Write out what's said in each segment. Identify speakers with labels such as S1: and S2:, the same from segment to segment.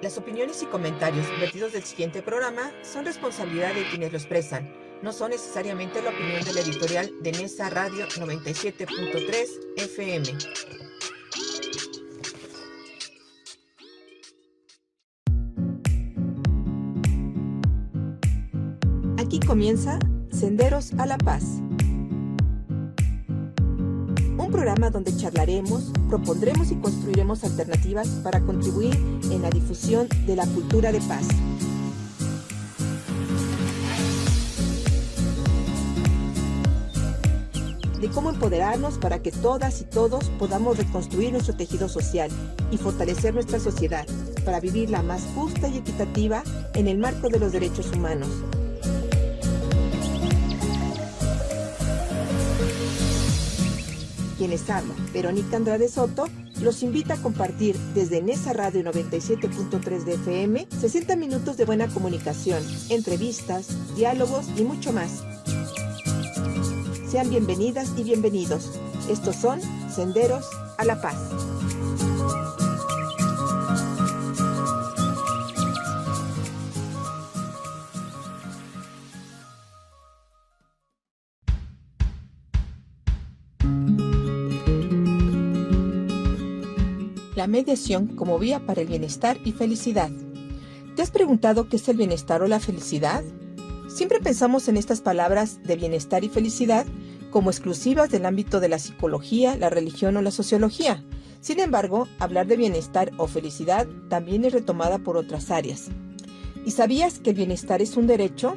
S1: Las opiniones y comentarios vertidos del siguiente programa son responsabilidad de quienes lo expresan. No son necesariamente la opinión de la editorial de Nesa Radio 97.3 FM. Aquí comienza Senderos a la Paz. Un programa donde charlaremos, propondremos y construiremos alternativas para contribuir en la difusión de la cultura de paz. De cómo empoderarnos para que todas y todos podamos reconstruir nuestro tejido social y fortalecer nuestra sociedad para vivirla más justa y equitativa en el marco de los derechos humanos. Quien les habla, Verónica Andrade Soto, los invita a compartir desde Nesa Radio 97.3 de FM 60 minutos de buena comunicación, entrevistas, diálogos y mucho más. Sean bienvenidas y bienvenidos. Estos son Senderos a la Paz. La mediación como vía para el bienestar y felicidad. ¿Te has preguntado qué es el bienestar o la felicidad? Siempre pensamos en estas palabras de bienestar y felicidad como exclusivas del ámbito de la psicología, la religión o la sociología. Sin embargo, hablar de bienestar o felicidad también es retomada por otras áreas. ¿Y sabías que el bienestar es un derecho?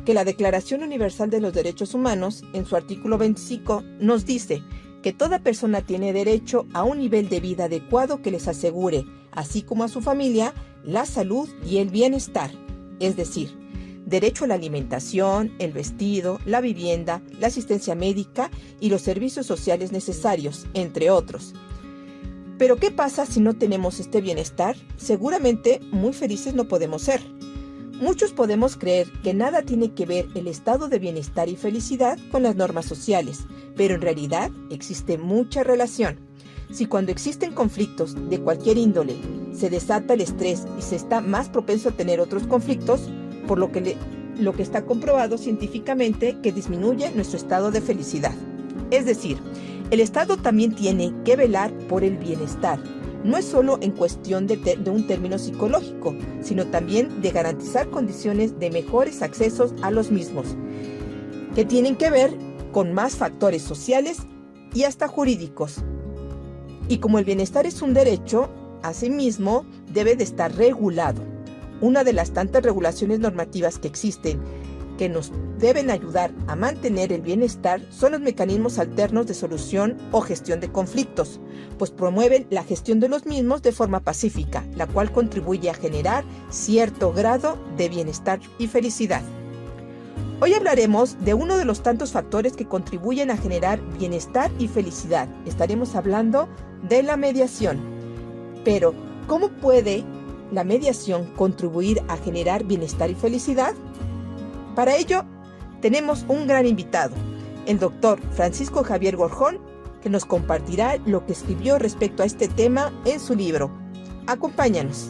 S1: Que la Declaración Universal de los Derechos Humanos, en su artículo 25, nos dice que toda persona tiene derecho a un nivel de vida adecuado que les asegure, así como a su familia, la salud y el bienestar. Es decir, derecho a la alimentación, el vestido, la vivienda, la asistencia médica y los servicios sociales necesarios, entre otros. Pero ¿qué pasa si no tenemos este bienestar? Seguramente muy felices no podemos ser. Muchos podemos creer que nada tiene que ver el estado de bienestar y felicidad con las normas sociales, pero en realidad existe mucha relación. Si cuando existen conflictos de cualquier índole se desata el estrés y se está más propenso a tener otros conflictos, por lo que está comprobado científicamente que disminuye nuestro estado de felicidad. Es decir, el Estado también tiene que velar por el bienestar. No es solo en cuestión de un término psicológico, sino también de garantizar condiciones de mejores accesos a los mismos, que tienen que ver con más factores sociales y hasta jurídicos. Y como el bienestar es un derecho, asimismo debe de estar regulado. Una de las tantas regulaciones normativas que existen que nos deben ayudar a mantener el bienestar son los mecanismos alternos de solución o gestión de conflictos, pues promueven la gestión de los mismos de forma pacífica, la cual contribuye a generar cierto grado de bienestar y felicidad. Hoy hablaremos de uno de los tantos factores que contribuyen a generar bienestar y felicidad. Estaremos hablando de la mediación. Pero, ¿cómo puede la mediación contribuir a generar bienestar y felicidad? Para ello, tenemos un gran invitado, el doctor Francisco Javier Gorjón, que nos compartirá lo que escribió respecto a este tema en su libro. Acompáñanos.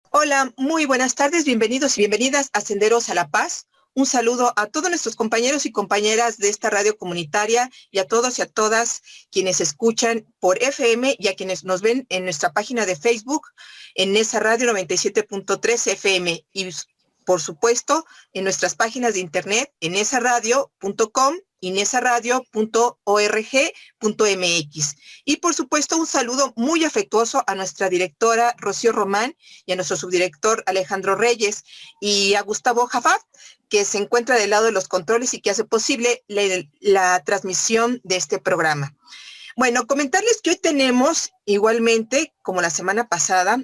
S1: Hola, muy buenas tardes, bienvenidos y bienvenidas a Senderos a la Paz. Un saludo a todos nuestros compañeros y compañeras de esta radio comunitaria y a todos y a todas quienes escuchan por FM y a quienes nos ven en nuestra página de Facebook, en Nesa Radio 97.3 FM y, por supuesto, en nuestras páginas de internet en nesaradio.com y nesaradio.org.mx. Y, por supuesto, un saludo muy afectuoso a nuestra directora Rocío Román y a nuestro subdirector Alejandro Reyes y a Gustavo Jafat, que se encuentra del lado de los controles y que hace posible la transmisión de este programa. Bueno, comentarles que hoy tenemos igualmente, como la semana pasada,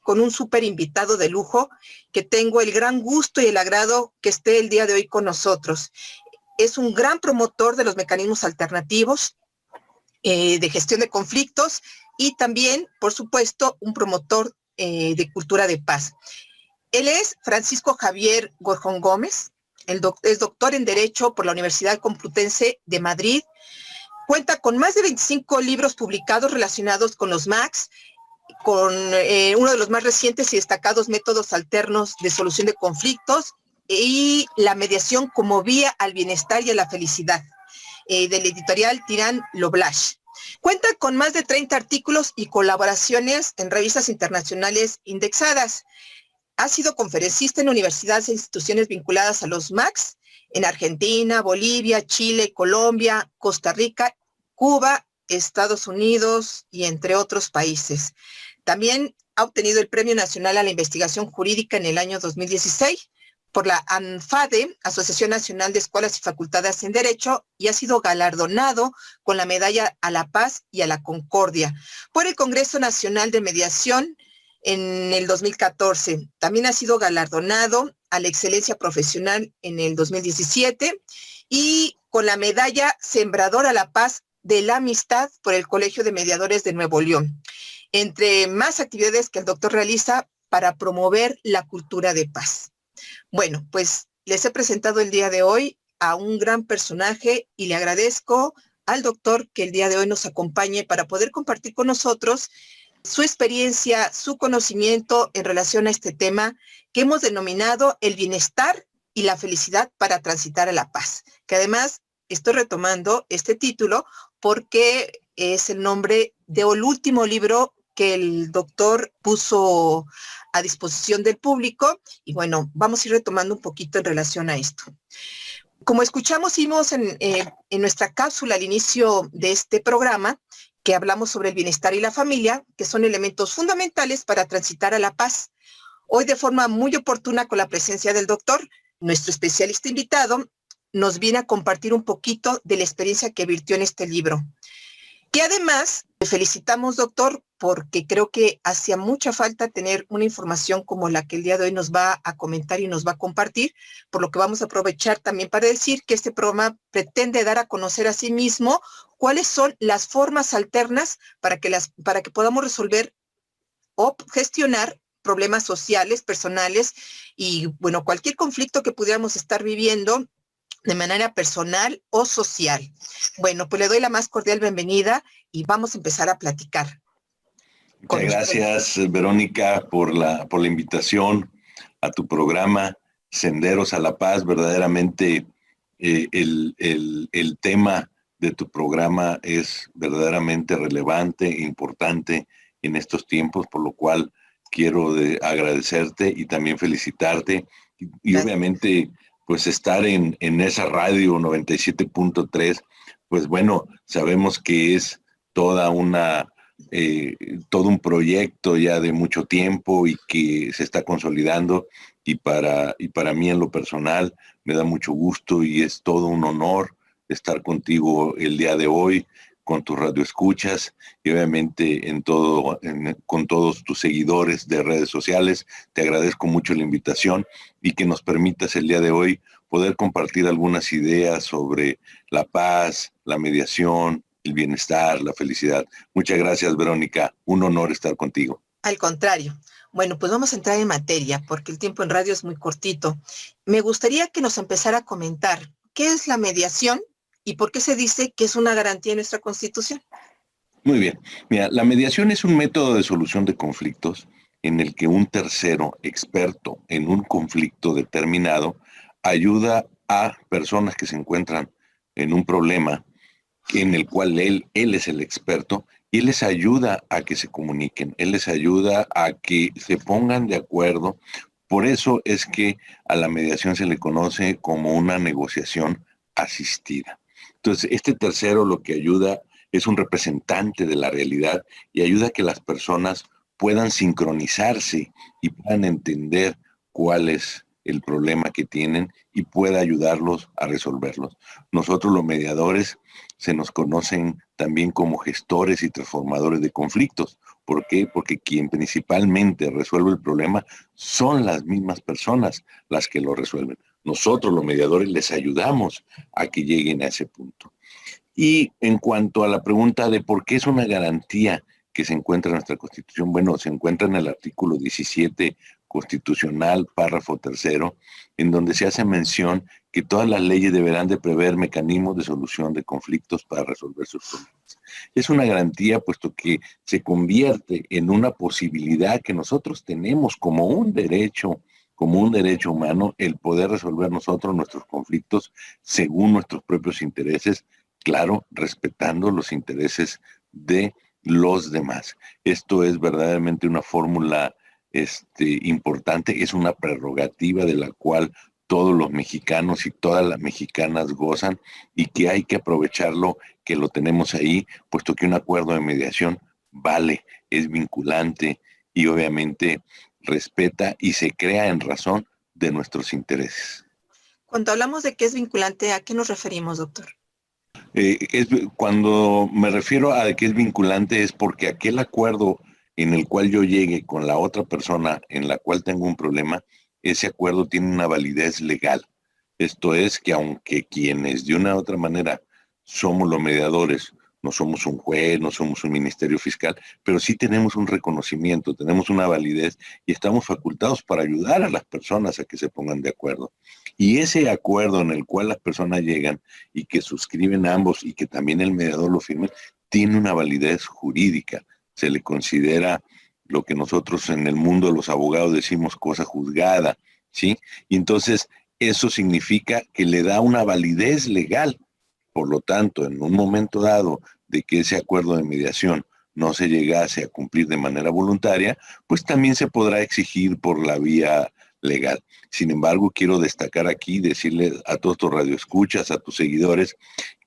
S1: con un súper invitado de lujo, que tengo el gran gusto y el agrado que esté el día de hoy con nosotros. Es un gran promotor de los mecanismos alternativos, de gestión de conflictos y también, por supuesto, un promotor de cultura de paz. Él es Francisco Javier Gorjón Gómez, Es doctor en Derecho por la Universidad Complutense de Madrid. Cuenta con más de 25 libros publicados relacionados con los MACs, con uno de los más recientes y destacados métodos alternos de solución de conflictos y la mediación como vía al bienestar y a la felicidad, del editorial Tirán lo Blasch. Cuenta con más de 30 artículos y colaboraciones en revistas internacionales indexadas. Ha sido conferencista en universidades e instituciones vinculadas a los MACs en Argentina, Bolivia, Chile, Colombia, Costa Rica, Cuba, Estados Unidos y entre otros países. También ha obtenido el Premio Nacional a la Investigación Jurídica en el año 2016 por la ANFADE, Asociación Nacional de Escuelas y Facultades en Derecho, y ha sido galardonado con la Medalla a la Paz y a la Concordia por el Congreso Nacional de Mediación en el 2014. También ha sido galardonado a la Excelencia Profesional en el 2017 y con la Medalla Sembrador a la Paz de la Amistad por el Colegio de Mediadores de Nuevo León, entre más actividades que el doctor realiza para promover la cultura de paz. Bueno, pues les he presentado el día de hoy a un gran personaje y le agradezco al doctor que el día de hoy nos acompañe para poder compartir con nosotros su experiencia, su conocimiento en relación a este tema que hemos denominado el bienestar y la felicidad para transitar a la paz, que además estoy retomando este título porque es el nombre del último libro que el doctor puso a disposición del público. Y bueno, vamos a ir retomando un poquito en relación a esto. Como escuchamos, vimos en nuestra cápsula al inicio de este programa que hablamos sobre el bienestar y la familia, que son elementos fundamentales para transitar a la paz. Hoy, de forma muy oportuna, con la presencia del doctor, nuestro especialista invitado nos viene a compartir un poquito de la experiencia que virtió en este libro. Y además, le felicitamos, doctor, porque creo que hacía mucha falta tener una información como la que el día de hoy nos va a comentar y nos va a compartir, por lo que vamos a aprovechar también para decir que este programa pretende dar a conocer a sí mismo cuáles son las formas alternas para que podamos resolver o gestionar problemas sociales, personales y, bueno, cualquier conflicto que pudiéramos estar viviendo de manera personal o social. Bueno, pues le doy la más cordial bienvenida y vamos a empezar a platicar.
S2: Muchas gracias, Verónica, por la invitación a tu programa Senderos a la Paz. Verdaderamente el tema de tu programa es verdaderamente relevante e importante en estos tiempos, por lo cual quiero agradecerte y también felicitarte. Y obviamente, pues estar en esa radio 97.3, pues bueno, sabemos que es todo un proyecto ya de mucho tiempo y que se está consolidando, y para mí en lo personal me da mucho gusto y es todo un honor estar contigo el día de hoy, con tus radioescuchas y obviamente con todos tus seguidores de redes sociales. Te agradezco mucho la invitación y que nos permitas el día de hoy poder compartir algunas ideas sobre la paz, la mediación, el bienestar, la felicidad. Muchas gracias, Verónica. Un honor estar contigo.
S1: Al contrario. Bueno, pues vamos a entrar en materia porque el tiempo en radio es muy cortito. Me gustaría que nos empezara a comentar qué es la mediación y por qué se dice que es una garantía en nuestra Constitución.
S2: Muy bien. Mira, la mediación es un método de solución de conflictos en el que un tercero experto en un conflicto determinado ayuda a personas que se encuentran en un problema en el cual él es el experto, y él les ayuda a que se comuniquen, él les ayuda a que se pongan de acuerdo. Por eso es que a la mediación se le conoce como una negociación asistida. Entonces, este tercero lo que ayuda es un representante de la realidad y ayuda a que las personas puedan sincronizarse y puedan entender cuál es el problema que tienen y pueda ayudarlos a resolverlos. Nosotros los mediadores se nos conocen también como gestores y transformadores de conflictos. ¿Por qué? Porque quien principalmente resuelve el problema son las mismas personas las que lo resuelven. Nosotros los mediadores les ayudamos a que lleguen a ese punto. Y en cuanto a la pregunta de por qué es una garantía que se encuentra en nuestra Constitución, bueno, se encuentra en el artículo 17 constitucional, párrafo tercero, en donde se hace mención que todas las leyes deberán de prever mecanismos de solución de conflictos para resolver sus problemas. Es una garantía puesto que se convierte en una posibilidad que nosotros tenemos como un derecho humano, el poder resolver nosotros nuestros conflictos según nuestros propios intereses, claro, respetando los intereses de los demás. Esto es verdaderamente una fórmula importante, es una prerrogativa de la cual todos los mexicanos y todas las mexicanas gozan y que hay que aprovecharlo, que lo tenemos ahí, puesto que un acuerdo de mediación vale, es vinculante y obviamente respeta y se crea en razón de nuestros intereses.
S1: Cuando hablamos de que es vinculante, ¿a qué nos referimos, doctor?
S2: Cuando me refiero a que es vinculante es porque aquel acuerdo en el cual yo llegue con la otra persona en la cual tengo un problema, ese acuerdo tiene una validez legal. Esto es que aunque quienes de una u otra manera somos los mediadores, no somos un juez, no somos un ministerio fiscal, pero sí tenemos un reconocimiento, tenemos una validez y estamos facultados para ayudar a las personas a que se pongan de acuerdo. Y ese acuerdo en el cual las personas llegan y que suscriben ambos y que también el mediador lo firme, tiene una validez jurídica. Se le considera lo que nosotros en el mundo de los abogados decimos cosa juzgada, ¿sí? Y entonces eso significa que le da una validez legal. Por lo tanto, en un momento dado de que ese acuerdo de mediación no se llegase a cumplir de manera voluntaria, pues también se podrá exigir por la vía legal. Sin embargo, quiero destacar aquí, decirle a todos tus radioescuchas, a tus seguidores,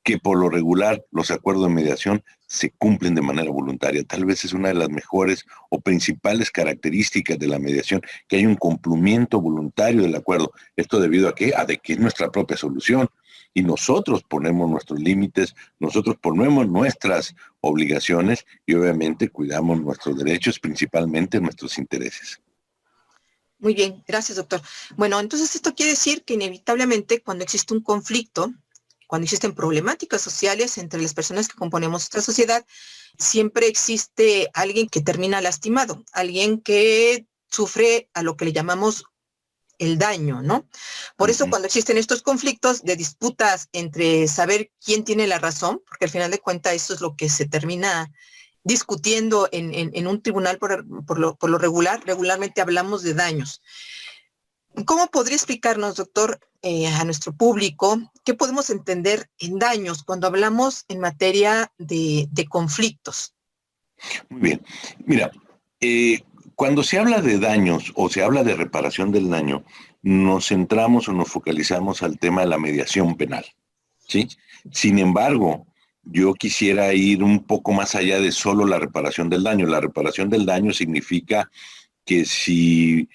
S2: que por lo regular los acuerdos de mediación se cumplen de manera voluntaria. Tal vez es una de las mejores o principales características de la mediación, que hay un cumplimiento voluntario del acuerdo. Esto debido a qué? A de que es nuestra propia solución. Y nosotros ponemos nuestros límites, nosotros ponemos nuestras obligaciones y obviamente cuidamos nuestros derechos, principalmente nuestros intereses.
S1: Muy bien, gracias, doctor. Bueno, entonces esto quiere decir que inevitablemente cuando existe un conflicto, cuando existen problemáticas sociales entre las personas que componemos esta sociedad, siempre existe alguien que termina lastimado, alguien que sufre a lo que le llamamos el daño, ¿no? Por eso cuando existen estos conflictos de disputas entre saber quién tiene la razón, porque al final de cuentas eso es lo que se termina discutiendo en un tribunal por lo regular, regularmente hablamos de daños. ¿Cómo podría explicarnos, doctor, a nuestro público, qué podemos entender en daños cuando hablamos en materia de conflictos?
S2: Muy bien. Mira, cuando se habla de daños o se habla de reparación del daño, nos centramos o nos focalizamos al tema de la mediación penal, ¿sí? Sin embargo, yo quisiera ir un poco más allá de solo la reparación del daño. La reparación del daño significa que si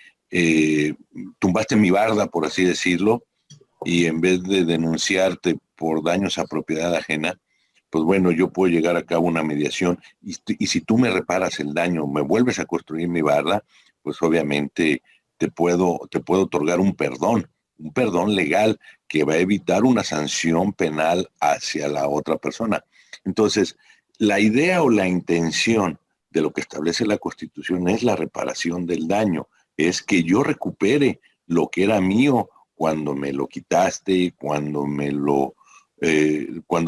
S2: tumbaste mi barda, por así decirlo, y en vez de denunciarte por daños a propiedad ajena, pues bueno, yo puedo llegar a cabo una mediación y si tú me reparas el daño, me vuelves a construir mi barda, pues obviamente te puedo otorgar un perdón legal que va a evitar una sanción penal hacia la otra persona. Entonces, la idea o la intención de lo que establece la Constitución es la reparación del daño, es que yo recupere lo que era mío cuando me lo quitaste, cuando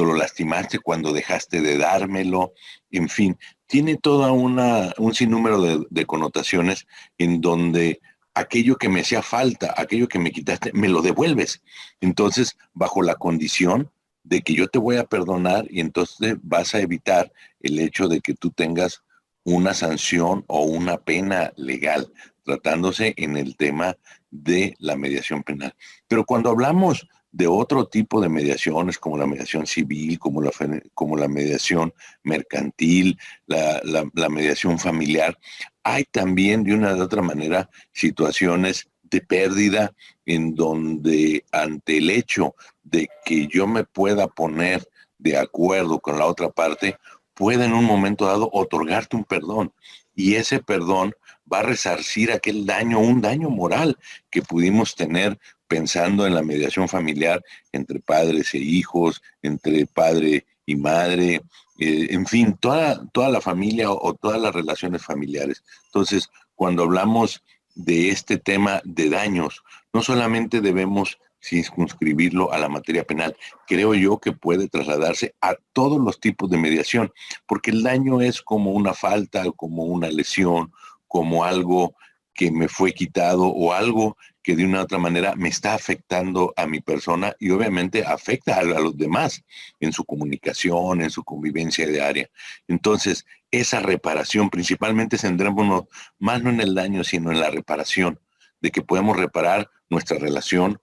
S2: lo lastimaste, cuando dejaste de dármelo, en fin, tiene toda un sinnúmero de connotaciones en donde aquello que me hacía falta, aquello que me quitaste, me lo devuelves. Entonces, bajo la condición de que yo te voy a perdonar y entonces vas a evitar el hecho de que tú tengas una sanción o una pena legal, tratándose en el tema de la mediación penal. Pero cuando hablamos de otro tipo de mediaciones, como la mediación civil, como la mediación mercantil, la mediación familiar, hay también de una u otra manera situaciones de pérdida en donde ante el hecho de que yo me pueda poner de acuerdo con la otra parte, puede en un momento dado otorgarte un perdón y ese perdón va a resarcir aquel daño, un daño moral que pudimos tener pensando en la mediación familiar entre padres e hijos, entre padre y madre, en fin, toda la familia o todas las relaciones familiares. Entonces, cuando hablamos de este tema de daños, no solamente debemos circunscribirlo a la materia penal, creo yo que puede trasladarse a todos los tipos de mediación, porque el daño es como una falta, como una lesión, como algo que me fue quitado o algo que de una u otra manera me está afectando a mi persona y obviamente afecta a los demás en su comunicación, en su convivencia diaria. Entonces, esa reparación, principalmente centrémonos más no en el daño, sino en la reparación, de que podemos reparar nuestra relación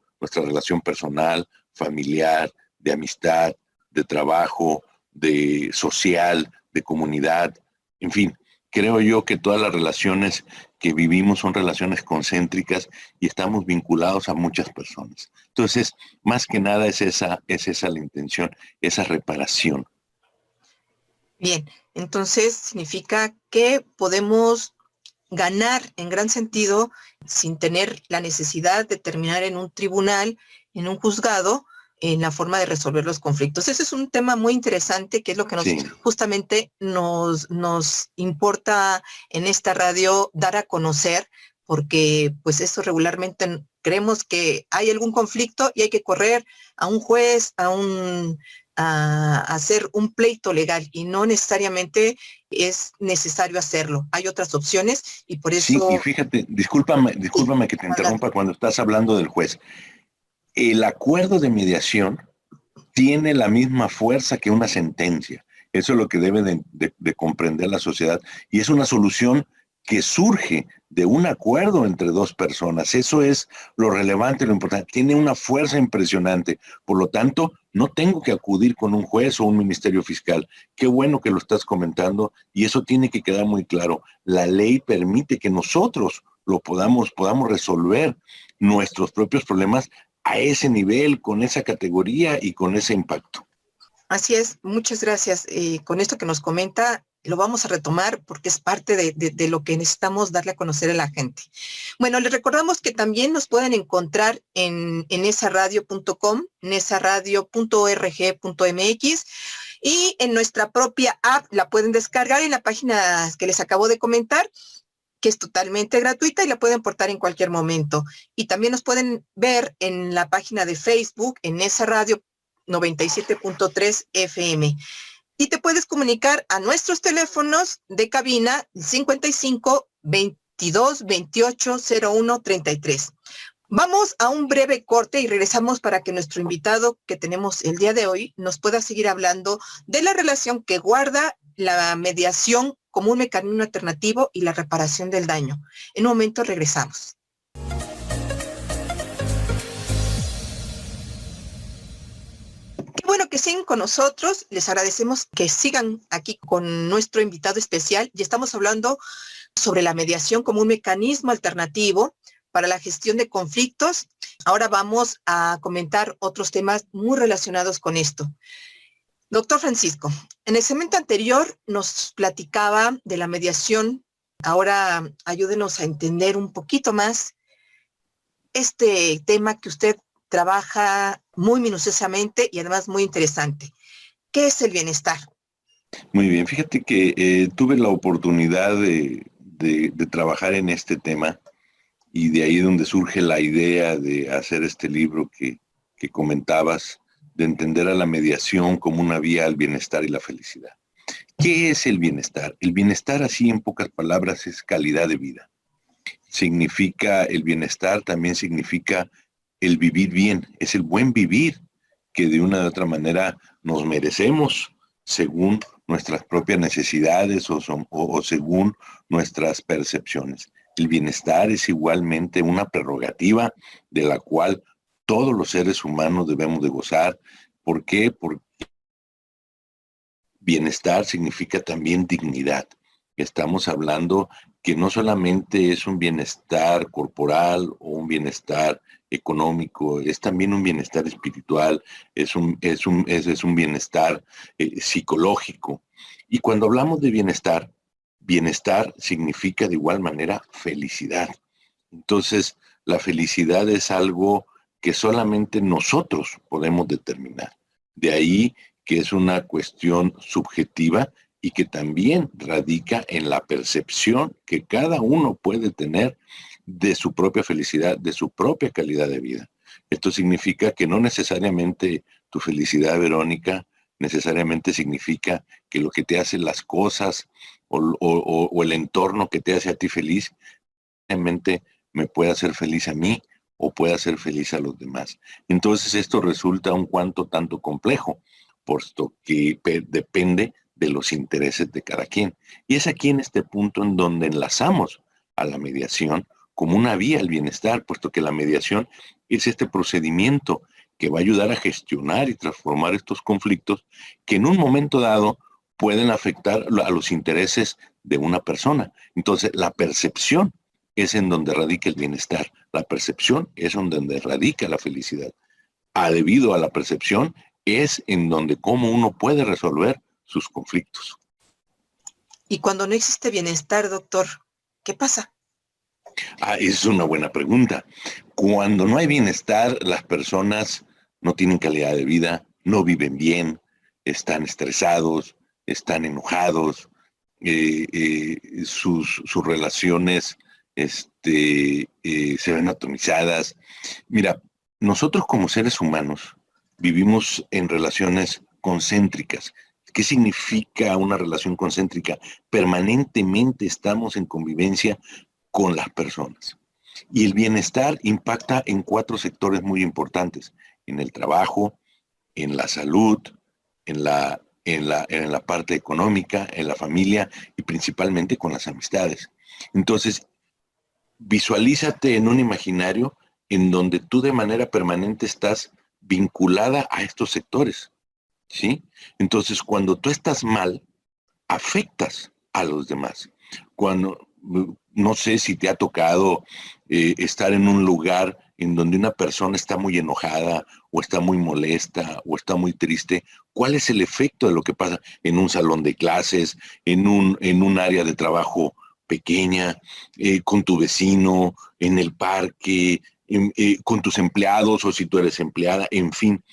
S2: personal, familiar, de amistad, de trabajo, de social, de comunidad, en fin. Creo yo que todas las relaciones que vivimos son relaciones concéntricas y estamos vinculados a muchas personas. Entonces, más que nada es esa la intención, esa reparación.
S1: Bien, entonces significa que podemos ganar en gran sentido sin tener la necesidad de terminar en un tribunal, en un juzgado, en la forma de resolver los conflictos. Ese es un tema muy interesante, que es lo que justamente nos importa en esta radio dar a conocer, porque pues eso regularmente creemos que hay algún conflicto y hay que correr a un juez, a hacer un pleito legal, y no necesariamente es necesario hacerlo. Hay otras opciones y por eso...
S2: Sí, y fíjate, discúlpame que te interrumpa cuando estás hablando del juez. El acuerdo de mediación tiene la misma fuerza que una sentencia. Eso es lo que debe de comprender la sociedad. Y es una solución que surge de un acuerdo entre dos personas. Eso es lo relevante, lo importante. Tiene una fuerza impresionante. Por lo tanto, no tengo que acudir con un juez o un ministerio fiscal. Qué bueno que lo estás comentando y eso tiene que quedar muy claro. La ley permite que nosotros lo podamos resolver nuestros propios problemas a ese nivel, con esa categoría y con ese impacto.
S1: Así es, muchas gracias. Con esto que nos comenta, lo vamos a retomar porque es parte de lo que necesitamos darle a conocer a la gente. Bueno, les recordamos que también nos pueden encontrar en nesaradio.com, nesaradio.org.mx, y en nuestra propia app la pueden descargar en la página que les acabo de comentar, que es totalmente gratuita y la pueden portar en cualquier momento. Y también nos pueden ver en la página de Facebook, en Nesa Radio 97.3 FM. Y te puedes comunicar a nuestros teléfonos de cabina 55 22 28 01 33. Vamos a un breve corte y regresamos para que nuestro invitado que tenemos el día de hoy nos pueda seguir hablando de la relación que guarda la mediación como un mecanismo alternativo y la reparación del daño. En un momento regresamos. Qué bueno que siguen con nosotros. Les agradecemos que sigan aquí con nuestro invitado especial. Y estamos hablando sobre la mediación como un mecanismo alternativo para la gestión de conflictos. Ahora vamos a comentar otros temas muy relacionados con esto. Doctor Francisco, en el segmento anterior nos platicaba de la mediación. Ahora ayúdenos a entender un poquito más este tema que usted trabaja muy minuciosamente y además muy interesante. ¿Qué es el bienestar?
S2: Muy bien, fíjate que tuve la oportunidad de trabajar en este tema y de ahí donde surge la idea de hacer este libro que comentabas, de entender a la mediación como una vía al bienestar y la felicidad. ¿Qué es el bienestar? El bienestar, así en pocas palabras, es calidad de vida. Significa el bienestar, también significa el vivir bien, es el buen vivir que de una u otra manera nos merecemos según nuestras propias necesidades o según nuestras percepciones. El bienestar es igualmente una prerrogativa de la cual todos los seres humanos debemos de gozar. ¿Por qué? Porque bienestar significa también dignidad. Estamos hablando que no solamente es un bienestar corporal o un bienestar económico, es también un bienestar espiritual, es un bienestar psicológico. Y cuando hablamos de bienestar, bienestar significa de igual manera felicidad. Entonces, la felicidad es algo que solamente nosotros podemos determinar. De ahí que es una cuestión subjetiva y que también radica en la percepción que cada uno puede tener de su propia felicidad, de su propia calidad de vida. Esto significa que no necesariamente tu felicidad, Verónica, necesariamente significa que lo que te hace las cosas o el entorno que te hace a ti feliz, realmente me puede hacer feliz a mí o puede hacer feliz a los demás. Entonces esto resulta un cuanto tanto complejo, puesto que depende de los intereses de cada quien. Y es aquí en este punto en donde enlazamos a la mediación como una vía al bienestar, puesto que la mediación es este procedimiento que va a ayudar a gestionar y transformar estos conflictos que en un momento dado pueden afectar a los intereses de una persona. Entonces, la percepción es en donde radica el bienestar. La percepción es en donde radica la felicidad. Debido a la percepción es en donde cómo uno puede resolver sus conflictos.
S1: Y cuando no existe bienestar, doctor, ¿qué pasa?
S2: Es una buena pregunta. Cuando no hay bienestar, las personas no tienen calidad de vida, no viven bien, están estresados, están enojados, sus relaciones se ven atomizadas. Mira, nosotros como seres humanos vivimos en relaciones concéntricas. ¿Qué significa una relación concéntrica? Permanentemente estamos en convivencia con las personas. Y el bienestar impacta en 4 sectores muy importantes: en el trabajo, en la salud, en la parte económica, en la familia y principalmente con las amistades. Entonces, visualízate en un imaginario en donde tú de manera permanente estás vinculada a estos sectores, ¿sí? Entonces, cuando tú estás mal, afectas a los demás. Cuando, no sé si te ha tocado estar en un lugar en donde una persona está muy enojada o está muy molesta o está muy triste, ¿cuál es el efecto de lo que pasa en un salón de clases, en un área de trabajo pequeña, con tu vecino, en el parque, con tus empleados o si tú eres empleada, en fin?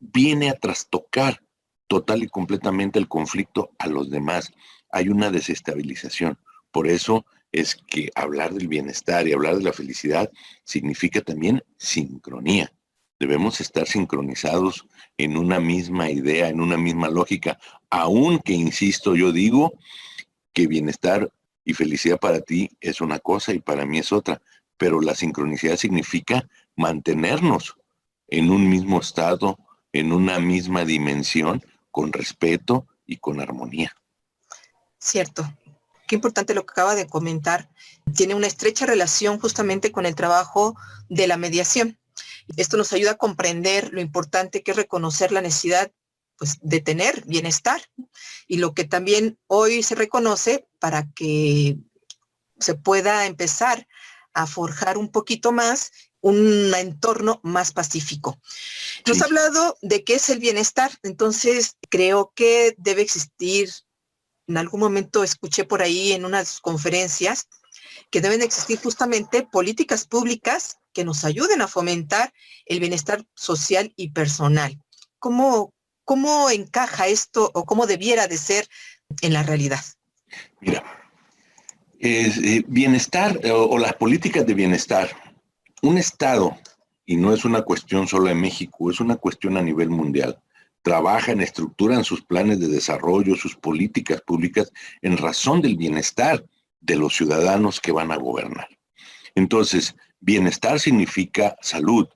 S2: Viene a trastocar total y completamente el conflicto a los demás. Hay una desestabilización. Por eso es que hablar del bienestar y hablar de la felicidad significa también sincronía. Debemos estar sincronizados en una misma idea, en una misma lógica, aunque, insisto, yo digo que bienestar y felicidad para ti es una cosa y para mí es otra, pero la sincronicidad significa mantenernos en un mismo estado, en una misma dimensión, con respeto y con armonía.
S1: Cierto. Qué importante lo que acaba de comentar. Tiene una estrecha relación justamente con el trabajo de la mediación. Esto nos ayuda a comprender lo importante que es reconocer la necesidad, pues, de tener bienestar y lo que también hoy se reconoce para que se pueda empezar a forjar un poquito más un entorno más pacífico. Nos ha hablado de qué es el bienestar, entonces creo que debe existir, en algún momento escuché por ahí en unas conferencias, que deben existir justamente políticas públicas que nos ayuden a fomentar el bienestar social y personal. ¿Cómo encaja esto o cómo debiera de ser en la realidad?
S2: Mira, bienestar o las políticas de bienestar, un Estado, y no es una cuestión solo en México, es una cuestión a nivel mundial, trabajan, estructuran sus planes de desarrollo, sus políticas públicas en razón del bienestar de los ciudadanos que van a gobernar. Entonces, bienestar significa salud,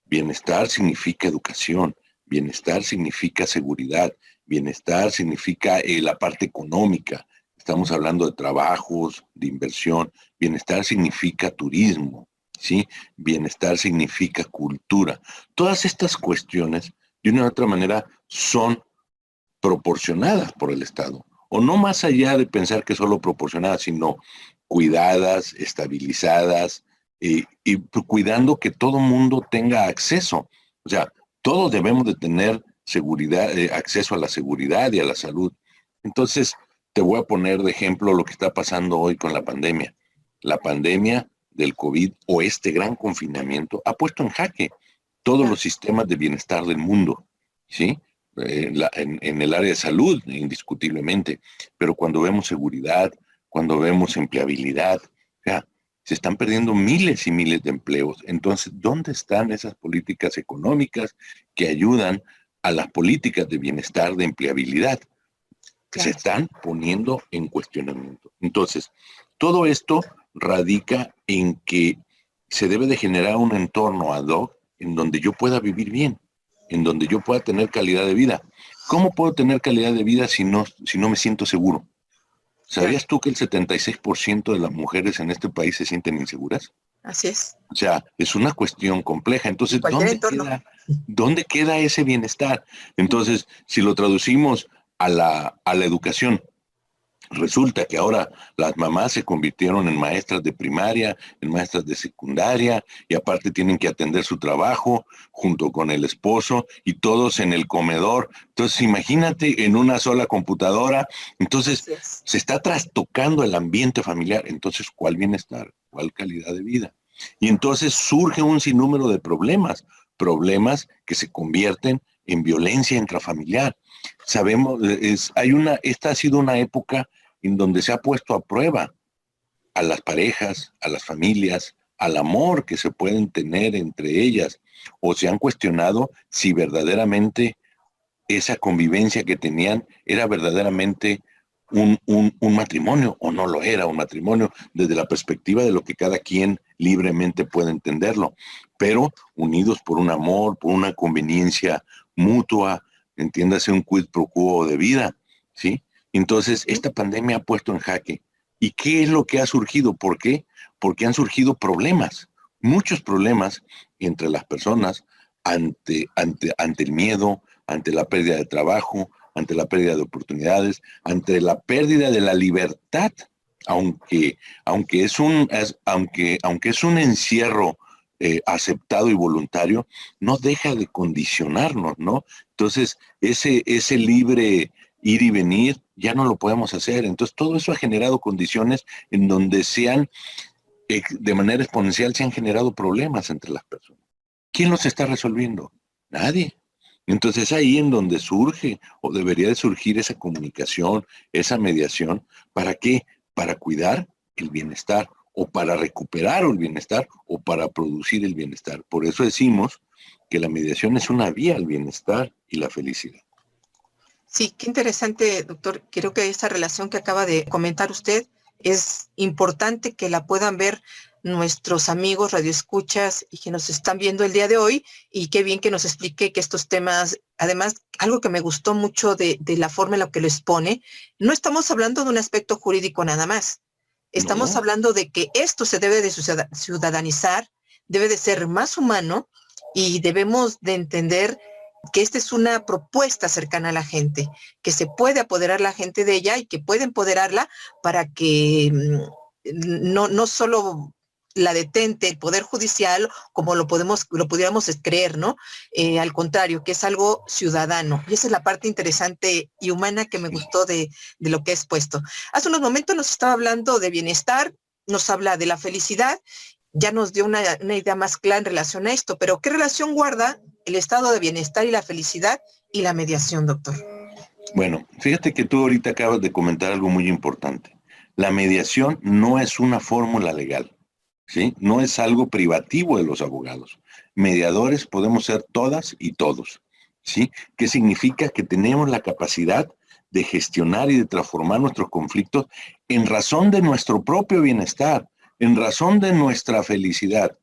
S2: bienestar significa educación, bienestar significa seguridad, bienestar significa la parte económica. Estamos hablando de trabajos, de inversión. Bienestar significa turismo, ¿sí? Bienestar significa cultura. Todas estas cuestiones, de una u otra manera, son proporcionadas por el Estado. O no más allá de pensar que solo proporcionadas, sino cuidadas, estabilizadas, y cuidando que todo mundo tenga acceso. O sea, todos debemos de tener seguridad, acceso a la seguridad y a la salud. Entonces, te voy a poner de ejemplo lo que está pasando hoy con la pandemia. La pandemia del COVID o este gran confinamiento ha puesto en jaque todos los sistemas de bienestar del mundo, ¿sí? En el área de salud, indiscutiblemente, pero cuando vemos seguridad, cuando vemos empleabilidad, ya, se están perdiendo miles y miles de empleos. Entonces, ¿dónde están esas políticas económicas que ayudan a las políticas de bienestar, de empleabilidad?
S1: Claro.
S2: Se están poniendo en cuestionamiento. Entonces, todo esto radica en que se debe de generar un entorno ad hoc en donde yo pueda vivir bien, en donde yo pueda tener calidad de vida. ¿Cómo puedo tener calidad de vida si no me siento seguro? ¿Sabías tú que el 76% de las mujeres en este país se sienten inseguras?
S1: Así es.
S2: O sea, es una cuestión compleja. Entonces, ¿dónde queda ese bienestar? Entonces, si lo traducimos a la educación, resulta que ahora las mamás se convirtieron en maestras de primaria, en maestras de secundaria, y aparte tienen que atender su trabajo junto con el esposo y todos en el comedor. Entonces, imagínate en una sola computadora. Entonces, se está trastocando el ambiente familiar. Entonces, ¿cuál bienestar? ¿Cuál calidad de vida? Y entonces surge un sinnúmero de problemas que se convierten en violencia intrafamiliar. Sabemos, esta ha sido una época en donde se ha puesto a prueba a las parejas, a las familias, al amor que se pueden tener entre ellas, o se han cuestionado si verdaderamente esa convivencia que tenían era verdaderamente un matrimonio o no lo era un matrimonio desde la perspectiva de lo que cada quien libremente puede entenderlo, pero unidos por un amor, por una conveniencia mutua, entiéndase un quid pro quo de vida, ¿sí? Entonces, esta pandemia ha puesto en jaque. ¿Y qué es lo que ha surgido? ¿Por qué? Porque han surgido problemas, muchos problemas entre las personas ante el miedo, ante la pérdida de trabajo, ante la pérdida de oportunidades, ante la pérdida de la libertad, aunque es un encierro aceptado y voluntario, no deja de condicionarnos, ¿no? Entonces, ese libre ir y venir ya no lo podemos hacer. Entonces, todo eso ha generado condiciones en donde de manera exponencial se han generado problemas entre las personas. ¿Quién los está resolviendo? Nadie. Entonces ahí en donde surge o debería de surgir esa comunicación, esa mediación. ¿Para qué? Para cuidar el bienestar o para recuperar el bienestar o para producir el bienestar. Por eso decimos que la mediación es una vía al bienestar y la felicidad.
S1: Sí, qué interesante, doctor. Creo que esa relación que acaba de comentar usted es importante que la puedan ver nuestros amigos radioescuchas y que nos están viendo el día de hoy, y qué bien que nos explique que estos temas, además, algo que me gustó mucho de la forma en la que lo expone, no estamos hablando de un aspecto jurídico nada más, estamos hablando de que esto se debe de ciudadanizar, debe de ser más humano y debemos de entender que esta es una propuesta cercana a la gente, que se puede apoderar la gente de ella y que puede empoderarla para que no solo la detente el Poder Judicial como lo pudiéramos creer, ¿no? Al contrario, que es algo ciudadano. Y esa es la parte interesante y humana que me gustó de lo que he expuesto. Hace unos momentos nos estaba hablando de bienestar, nos habla de la felicidad, ya nos dio una idea más clara en relación a esto, pero ¿qué relación guarda el estado de bienestar y la felicidad y la mediación, doctor?
S2: Bueno, fíjate que tú ahorita acabas de comentar algo muy importante. La mediación no es una fórmula legal, ¿sí? No es algo privativo de los abogados. Mediadores podemos ser todas y todos, ¿sí? ¿Qué significa? Que tenemos la capacidad de gestionar y de transformar nuestros conflictos en razón de nuestro propio bienestar, en razón de nuestra felicidad.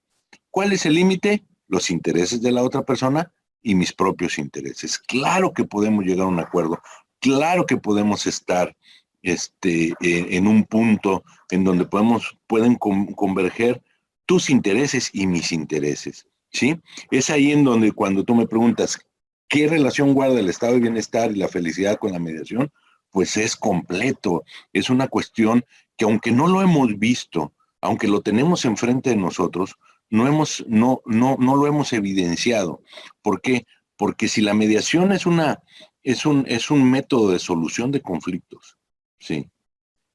S2: ¿Cuál es el límite? Los intereses de la otra persona y mis propios intereses. Claro que podemos llegar a un acuerdo, claro que podemos estar en un punto en donde pueden converger tus intereses y mis intereses, ¿sí? Es ahí en donde cuando tú me preguntas qué relación guarda el estado de bienestar y la felicidad con la mediación, pues es completo, es una cuestión que aunque no lo hemos visto, aunque lo tenemos enfrente de nosotros, no lo hemos evidenciado. ¿Por qué? Porque si la mediación es un método de solución de conflictos, ¿sí?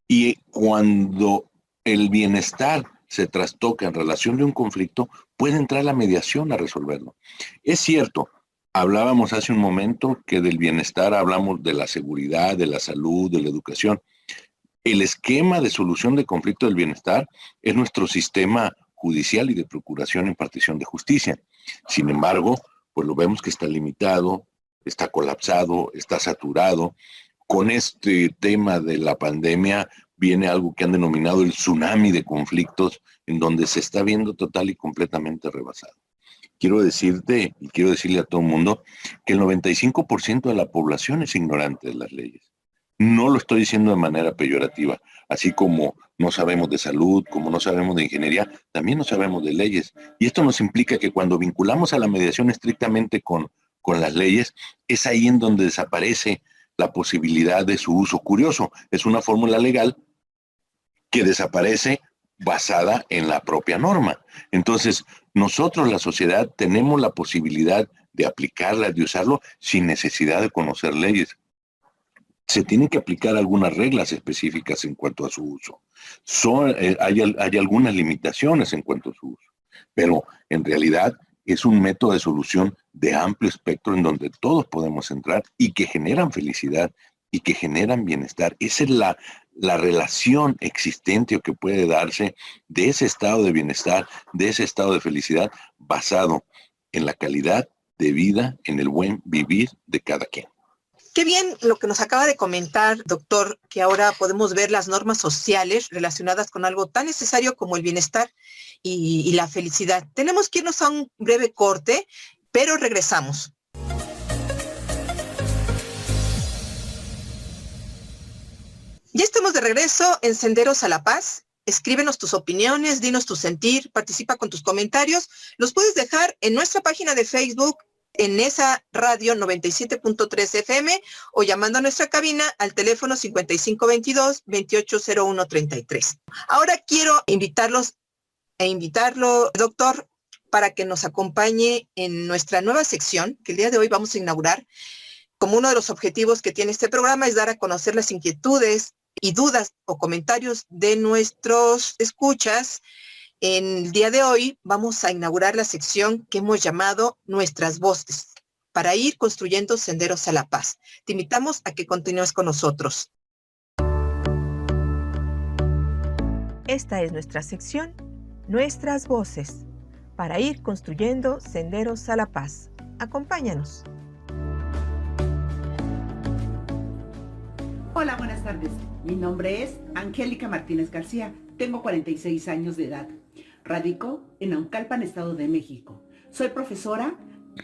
S2: Y cuando el bienestar se trastoca en relación de un conflicto, puede entrar la mediación a resolverlo. Es cierto, hablábamos hace un momento que del bienestar hablamos de la seguridad, de la salud, de la educación. El esquema de solución de conflicto del bienestar es nuestro sistema judicial y de procuración en partición de justicia. Sin embargo, pues lo vemos que está limitado, está colapsado, está saturado. Con este tema de la pandemia viene algo que han denominado el tsunami de conflictos, en donde se está viendo total y completamente rebasado. Quiero decirte, y quiero decirle a todo el mundo, que el 95% de la población es ignorante de las leyes. No lo estoy diciendo de manera peyorativa, así como no sabemos de salud, como no sabemos de ingeniería, también no sabemos de leyes. Y esto nos implica que cuando vinculamos a la mediación estrictamente con las leyes, es ahí en donde desaparece la posibilidad de su uso. Curioso, es una fórmula legal que desaparece basada en la propia norma. Entonces, nosotros, la sociedad, tenemos la posibilidad de aplicarla, de usarlo, sin necesidad de conocer leyes. Se tienen que aplicar algunas reglas específicas en cuanto a su uso. Hay algunas limitaciones en cuanto a su uso, pero en realidad es un método de solución de amplio espectro en donde todos podemos entrar y que generan felicidad y que generan bienestar. Esa es la relación existente o que puede darse de ese estado de bienestar, de ese estado de felicidad basado en la calidad de vida, en el buen vivir de cada quien.
S1: Qué bien lo que nos acaba de comentar, doctor, que ahora podemos ver las normas sociales relacionadas con algo tan necesario como el bienestar y la felicidad. Tenemos que irnos a un breve corte, pero regresamos. Ya estamos de regreso en Senderos a la Paz. Escríbenos tus opiniones, dinos tu sentir, participa con tus comentarios. Los puedes dejar en nuestra página de Facebook, en esa radio 97.3 FM o llamando a nuestra cabina al teléfono 5522-280133. Ahora quiero invitarlo, doctor, para que nos acompañe en nuestra nueva sección que el día de hoy vamos a inaugurar. Como uno de los objetivos que tiene este programa es dar a conocer las inquietudes y dudas o comentarios de nuestros escuchas. En el día de hoy vamos a inaugurar la sección que hemos llamado Nuestras Voces, para ir construyendo senderos a la paz. Te invitamos a que continúes con nosotros. Esta es nuestra sección, Nuestras Voces, para ir construyendo senderos a la paz. Acompáñanos.
S3: Hola, buenas tardes. Mi nombre es Angélica Martínez García. Tengo 46 años de edad. Radico en Naucalpan, Estado de México. Soy profesora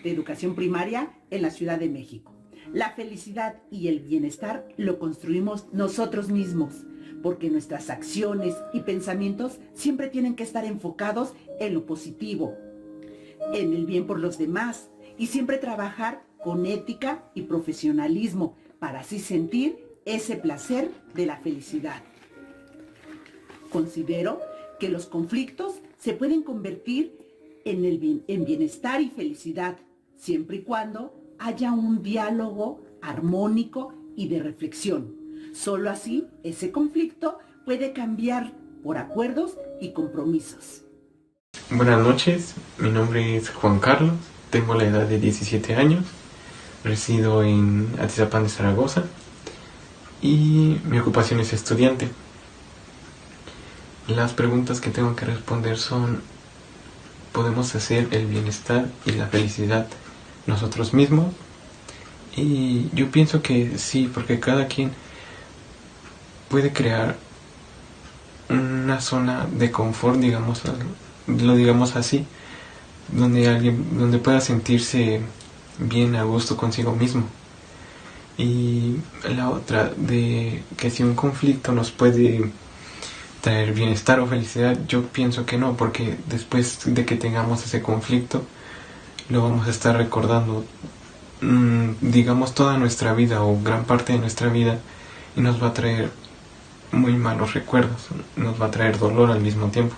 S3: de educación primaria en la Ciudad de México. La felicidad y el bienestar lo construimos nosotros mismos, porque nuestras acciones y pensamientos siempre tienen que estar enfocados en lo positivo, en el bien por los demás y siempre trabajar con ética y profesionalismo para así sentir ese placer de la felicidad. Considero que los conflictos se pueden convertir en bienestar y felicidad, siempre y cuando haya un diálogo armónico y de reflexión. Solo así ese conflicto puede cambiar por acuerdos y compromisos.
S4: Buenas noches, mi nombre es Juan Carlos, tengo la edad de 17 años, resido en Atizapán de Zaragoza y mi ocupación es estudiante. Las preguntas que tengo que responder son: ¿podemos hacer el bienestar y la felicidad nosotros mismos? Y yo pienso que sí, porque cada quien puede crear una zona de confort, lo digamos así, donde pueda sentirse bien, a gusto consigo mismo. Y la otra, de que si un conflicto nos puede traer bienestar o felicidad, yo pienso que no, porque después de que tengamos ese conflicto lo vamos a estar recordando digamos toda nuestra vida o gran parte de nuestra vida, y nos va a traer muy malos recuerdos, nos va a traer dolor al mismo tiempo.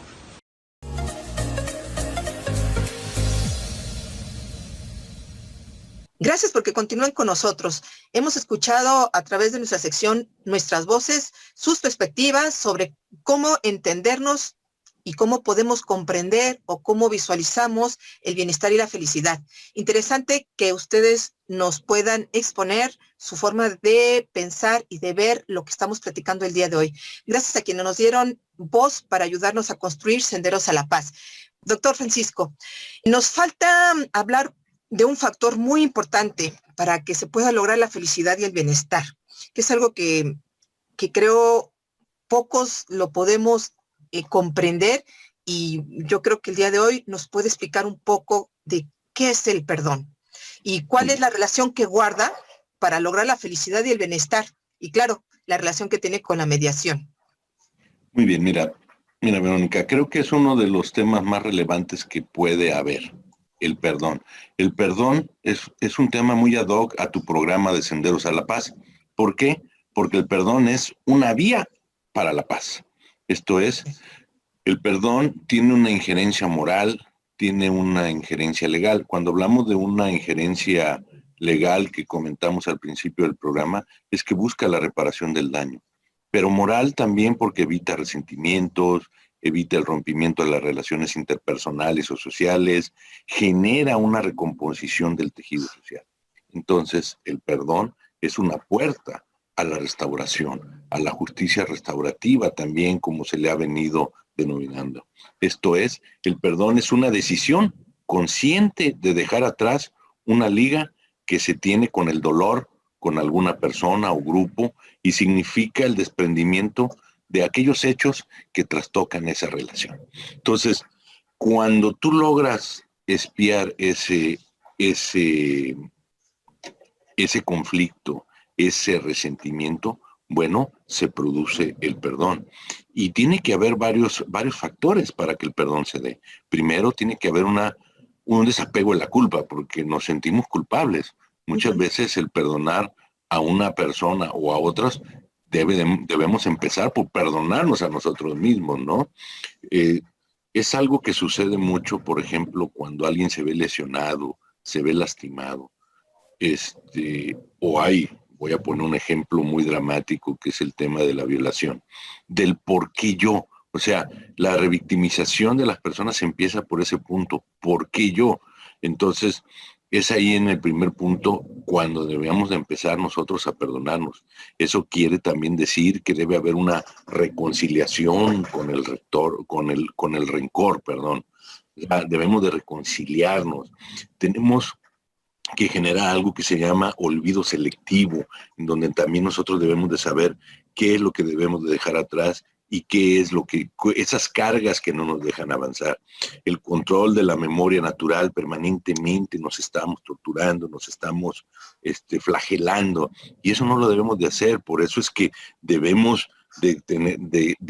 S1: Gracias porque continúan con nosotros. Hemos escuchado a través de nuestra sección Nuestras Voces sus perspectivas sobre cómo entendernos y cómo podemos comprender o cómo visualizamos el bienestar y la felicidad. Interesante que ustedes nos puedan exponer su forma de pensar y de ver lo que estamos platicando el día de hoy. Gracias a quienes nos dieron voz para ayudarnos a construir senderos a la paz. Doctor Francisco, nos falta hablar de un factor muy importante para que se pueda lograr la felicidad y el bienestar, que es algo que creo pocos lo podemos comprender, y yo creo que el día de hoy nos puede explicar un poco de qué es el perdón y cuál es la relación que guarda para lograr la felicidad y el bienestar, y claro, la relación que tiene con la mediación.
S2: Muy bien, mira, Verónica, creo que es uno de los temas más relevantes que puede haber, el perdón. El perdón es un tema muy ad hoc a tu programa de Senderos a la Paz. ¿Por qué? Porque el perdón es una vía para la paz. Esto es, el perdón tiene una injerencia moral, tiene una injerencia legal. Cuando hablamos de una injerencia legal que comentamos al principio del programa, es que busca la reparación del daño. Pero moral también porque evita resentimientos, evita el rompimiento de las relaciones interpersonales o sociales, genera una recomposición del tejido social. Entonces, el perdón es una puerta a la restauración, a la justicia restaurativa también, como se le ha venido denominando. Esto es, el perdón es una decisión consciente de dejar atrás una liga que se tiene con el dolor, con alguna persona o grupo, y significa el desprendimiento de aquellos hechos que trastocan esa relación. Entonces, cuando tú logras expiar ese conflicto, ese resentimiento, bueno, se produce el perdón. Y tiene que haber varios factores para que el perdón se dé. Primero, tiene que haber un desapego de la culpa, porque nos sentimos culpables. Muchas veces el perdonar a una persona o a otras, debemos empezar por perdonarnos a nosotros mismos, ¿no? Es algo que sucede mucho, por ejemplo, cuando alguien se ve lesionado, se ve lastimado, voy a poner un ejemplo muy dramático, que es el tema de la violación, del por qué yo. O sea, la revictimización de las personas empieza por ese punto, ¿por qué yo? Entonces, es ahí en el primer punto cuando debemos de empezar nosotros a perdonarnos. Eso quiere también decir que debe haber una reconciliación con el rencor, perdón. Ya, debemos de reconciliarnos. Tenemos que genera algo que se llama olvido selectivo, en donde también nosotros debemos de saber qué es lo que debemos de dejar atrás y qué es esas cargas que no nos dejan avanzar. El control de la memoria natural, permanentemente nos estamos torturando, nos estamos flagelando, y eso no lo debemos de hacer. Por eso es que debemos de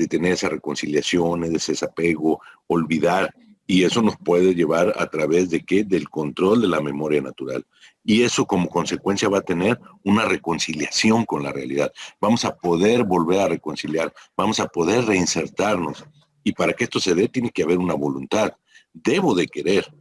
S2: tener esa reconciliación, ese desapego, olvidar. Y eso nos puede llevar a través de ¿qué? Del control de la memoria natural. Y eso como consecuencia va a tener una reconciliación con la realidad. Vamos a poder volver a reconciliar, vamos a poder reinsertarnos. Y para que esto se dé tiene que haber una voluntad. Debo de querer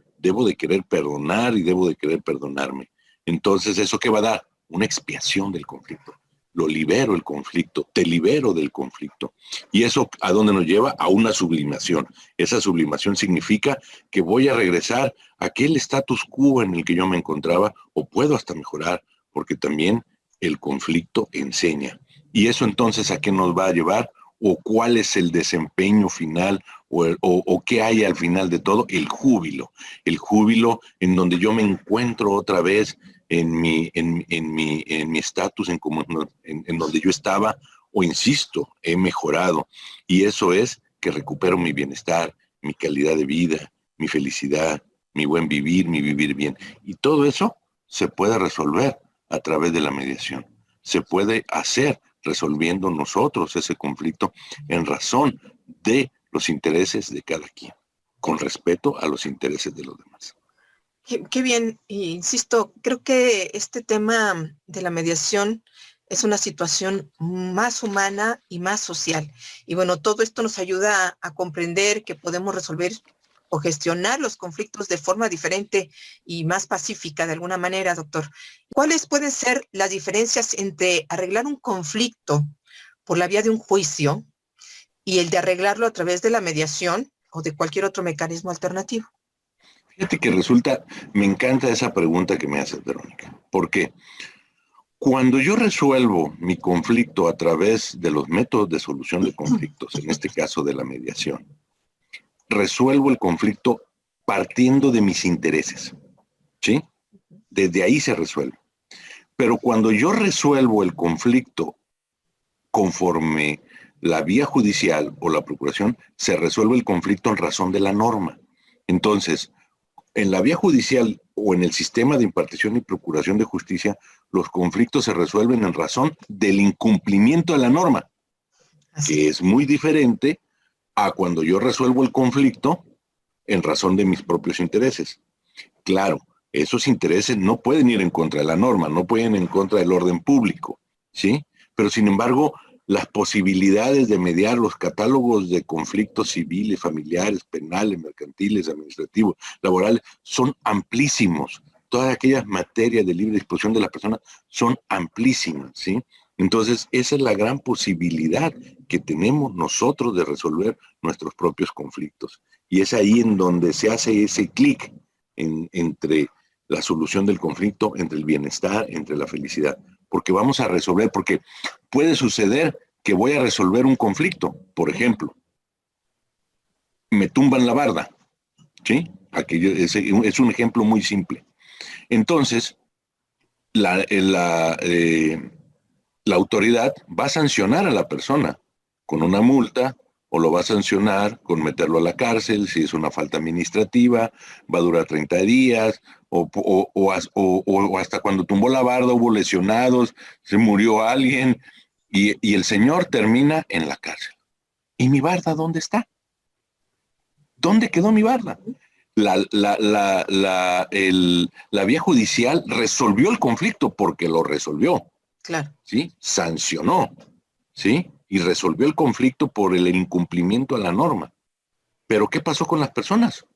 S2: perdonar y debo de querer perdonarme. Entonces, ¿eso qué va a dar? Una expiación del conflicto. Lo libero el conflicto, te libero del conflicto. ¿Y eso a dónde nos lleva? A una sublimación. Esa sublimación significa que voy a regresar a aquel status quo en el que yo me encontraba, o puedo hasta mejorar, porque también el conflicto enseña. ¿Y eso entonces a qué nos va a llevar? ¿O cuál es el desempeño final? ¿O qué hay al final de todo? El júbilo. El júbilo en donde yo me encuentro otra vez en mi estatus, en donde yo estaba, o insisto, he mejorado. Y eso es que recupero mi bienestar, mi calidad de vida, mi felicidad, mi buen vivir, mi vivir bien. Y todo eso se puede resolver a través de la mediación. Se puede hacer resolviendo nosotros ese conflicto en razón de los intereses de cada quien, con respeto a los intereses de los demás.
S1: Qué bien, insisto, creo que este tema de la mediación es una situación más humana y más social. Y bueno, todo esto nos ayuda a comprender que podemos resolver o gestionar los conflictos de forma diferente y más pacífica de alguna manera, doctor. ¿Cuáles pueden ser las diferencias entre arreglar un conflicto por la vía de un juicio y el de arreglarlo a través de la mediación, o de cualquier otro mecanismo alternativo?
S2: Fíjate que me encanta esa pregunta que me haces, Verónica, porque cuando yo resuelvo mi conflicto a través de los métodos de solución de conflictos, en este caso de la mediación, resuelvo el conflicto partiendo de mis intereses, ¿sí? Desde ahí se resuelve. Pero cuando yo resuelvo el conflicto conforme la vía judicial o la procuración, se resuelve el conflicto en razón de la norma. Entonces, en la vía judicial o en el sistema de impartición y procuración de justicia, los conflictos se resuelven en razón del incumplimiento de la norma, que es muy diferente a cuando yo resuelvo el conflicto en razón de mis propios intereses. Claro, esos intereses no pueden ir en contra de la norma, no pueden ir en contra del orden público, ¿sí? Pero sin embargo, las posibilidades de mediar los catálogos de conflictos civiles, familiares, penales, mercantiles, administrativos, laborales, son amplísimos. Todas aquellas materias de libre disposición de la persona son amplísimas, ¿sí? Entonces, esa es la gran posibilidad que tenemos nosotros de resolver nuestros propios conflictos. Y es ahí en donde se hace ese clic entre la solución del conflicto, entre el bienestar, entre la felicidad. Porque vamos a resolver, porque puede suceder que voy a resolver un conflicto. Por ejemplo, me tumban la barda, ¿sí? Aquello es un ejemplo muy simple. Entonces, la autoridad va a sancionar a la persona con una multa, o lo va a sancionar con meterlo a la cárcel, si es una falta administrativa, va a durar 30 días, o hasta cuando tumbó la barda hubo lesionados, se murió alguien, y el señor termina en la cárcel. ¿Y mi barda dónde está? ¿Dónde quedó mi barda? La vía judicial resolvió el conflicto porque lo resolvió.
S1: Claro.
S2: ¿Sí? Sancionó, ¿sí? Y resolvió el conflicto por el incumplimiento a la norma. Pero ¿qué pasó con las personas?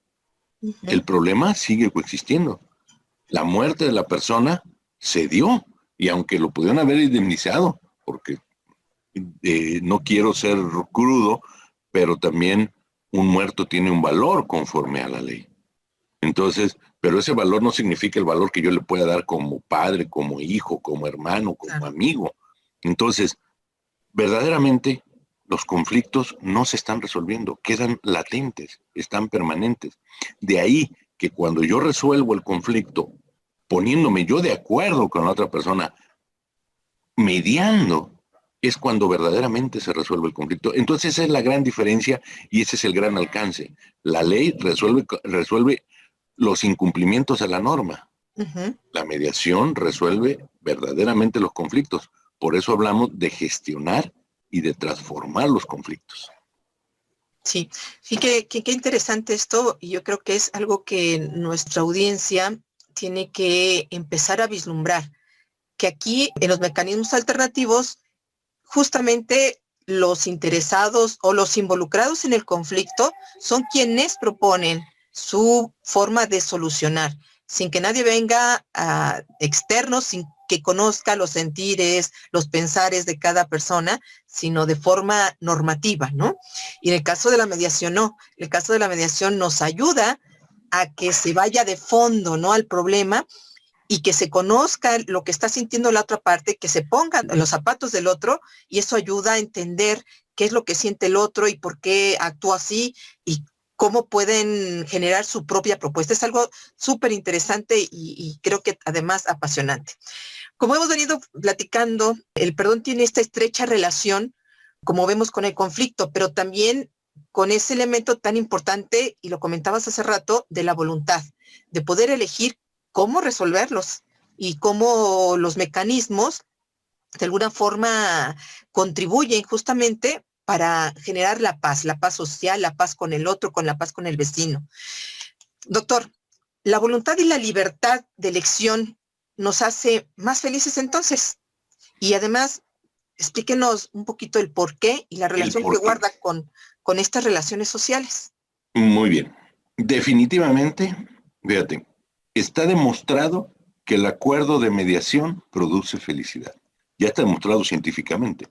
S2: Uh-huh. El problema sigue coexistiendo. La muerte de la persona se dio, y aunque lo pudieron haber indemnizado, porque no quiero ser crudo, pero también un muerto tiene un valor conforme a la ley. Entonces, pero ese valor no significa el valor que yo le pueda dar como padre, como hijo, como hermano, como amigo. Entonces, verdaderamente los conflictos no se están resolviendo, quedan latentes, están permanentes. De ahí que cuando yo resuelvo el conflicto, poniéndome yo de acuerdo con la otra persona, mediando, es cuando verdaderamente se resuelve el conflicto. Entonces esa es la gran diferencia y ese es el gran alcance. La ley resuelve los incumplimientos a la norma. Uh-huh. La mediación resuelve verdaderamente los conflictos. Por eso hablamos de gestionar y de transformar los conflictos.
S1: Sí, qué interesante esto, y yo creo que es algo que nuestra audiencia tiene que empezar a vislumbrar, que aquí en los mecanismos alternativos, justamente los interesados o los involucrados en el conflicto son quienes proponen su forma de solucionar, sin que nadie venga externo, sin que conozca los sentires, los pensares de cada persona, sino de forma normativa, ¿no? Y en el caso de la mediación, no. El caso de la mediación nos ayuda a que se vaya de fondo, ¿no?, al problema, y que se conozca lo que está sintiendo la otra parte, que se pongan en los zapatos del otro, y eso ayuda a entender qué es lo que siente el otro y por qué actúa así, y cómo pueden generar su propia propuesta. Es algo súper interesante y creo que además apasionante. Como hemos venido platicando, el perdón tiene esta estrecha relación, como vemos, con el conflicto, pero también con ese elemento tan importante, y lo comentabas hace rato, de la voluntad, de poder elegir cómo resolverlos y cómo los mecanismos de alguna forma contribuyen justamente para generar la paz social, la paz con el otro, con la paz con el vecino. Doctor, ¿la voluntad y la libertad de elección nos hace más felices entonces? Y además, explíquenos un poquito el por qué y la relación que guarda con estas relaciones sociales.
S2: Muy bien. Definitivamente, fíjate, está demostrado que el acuerdo de mediación produce felicidad. Ya está demostrado científicamente.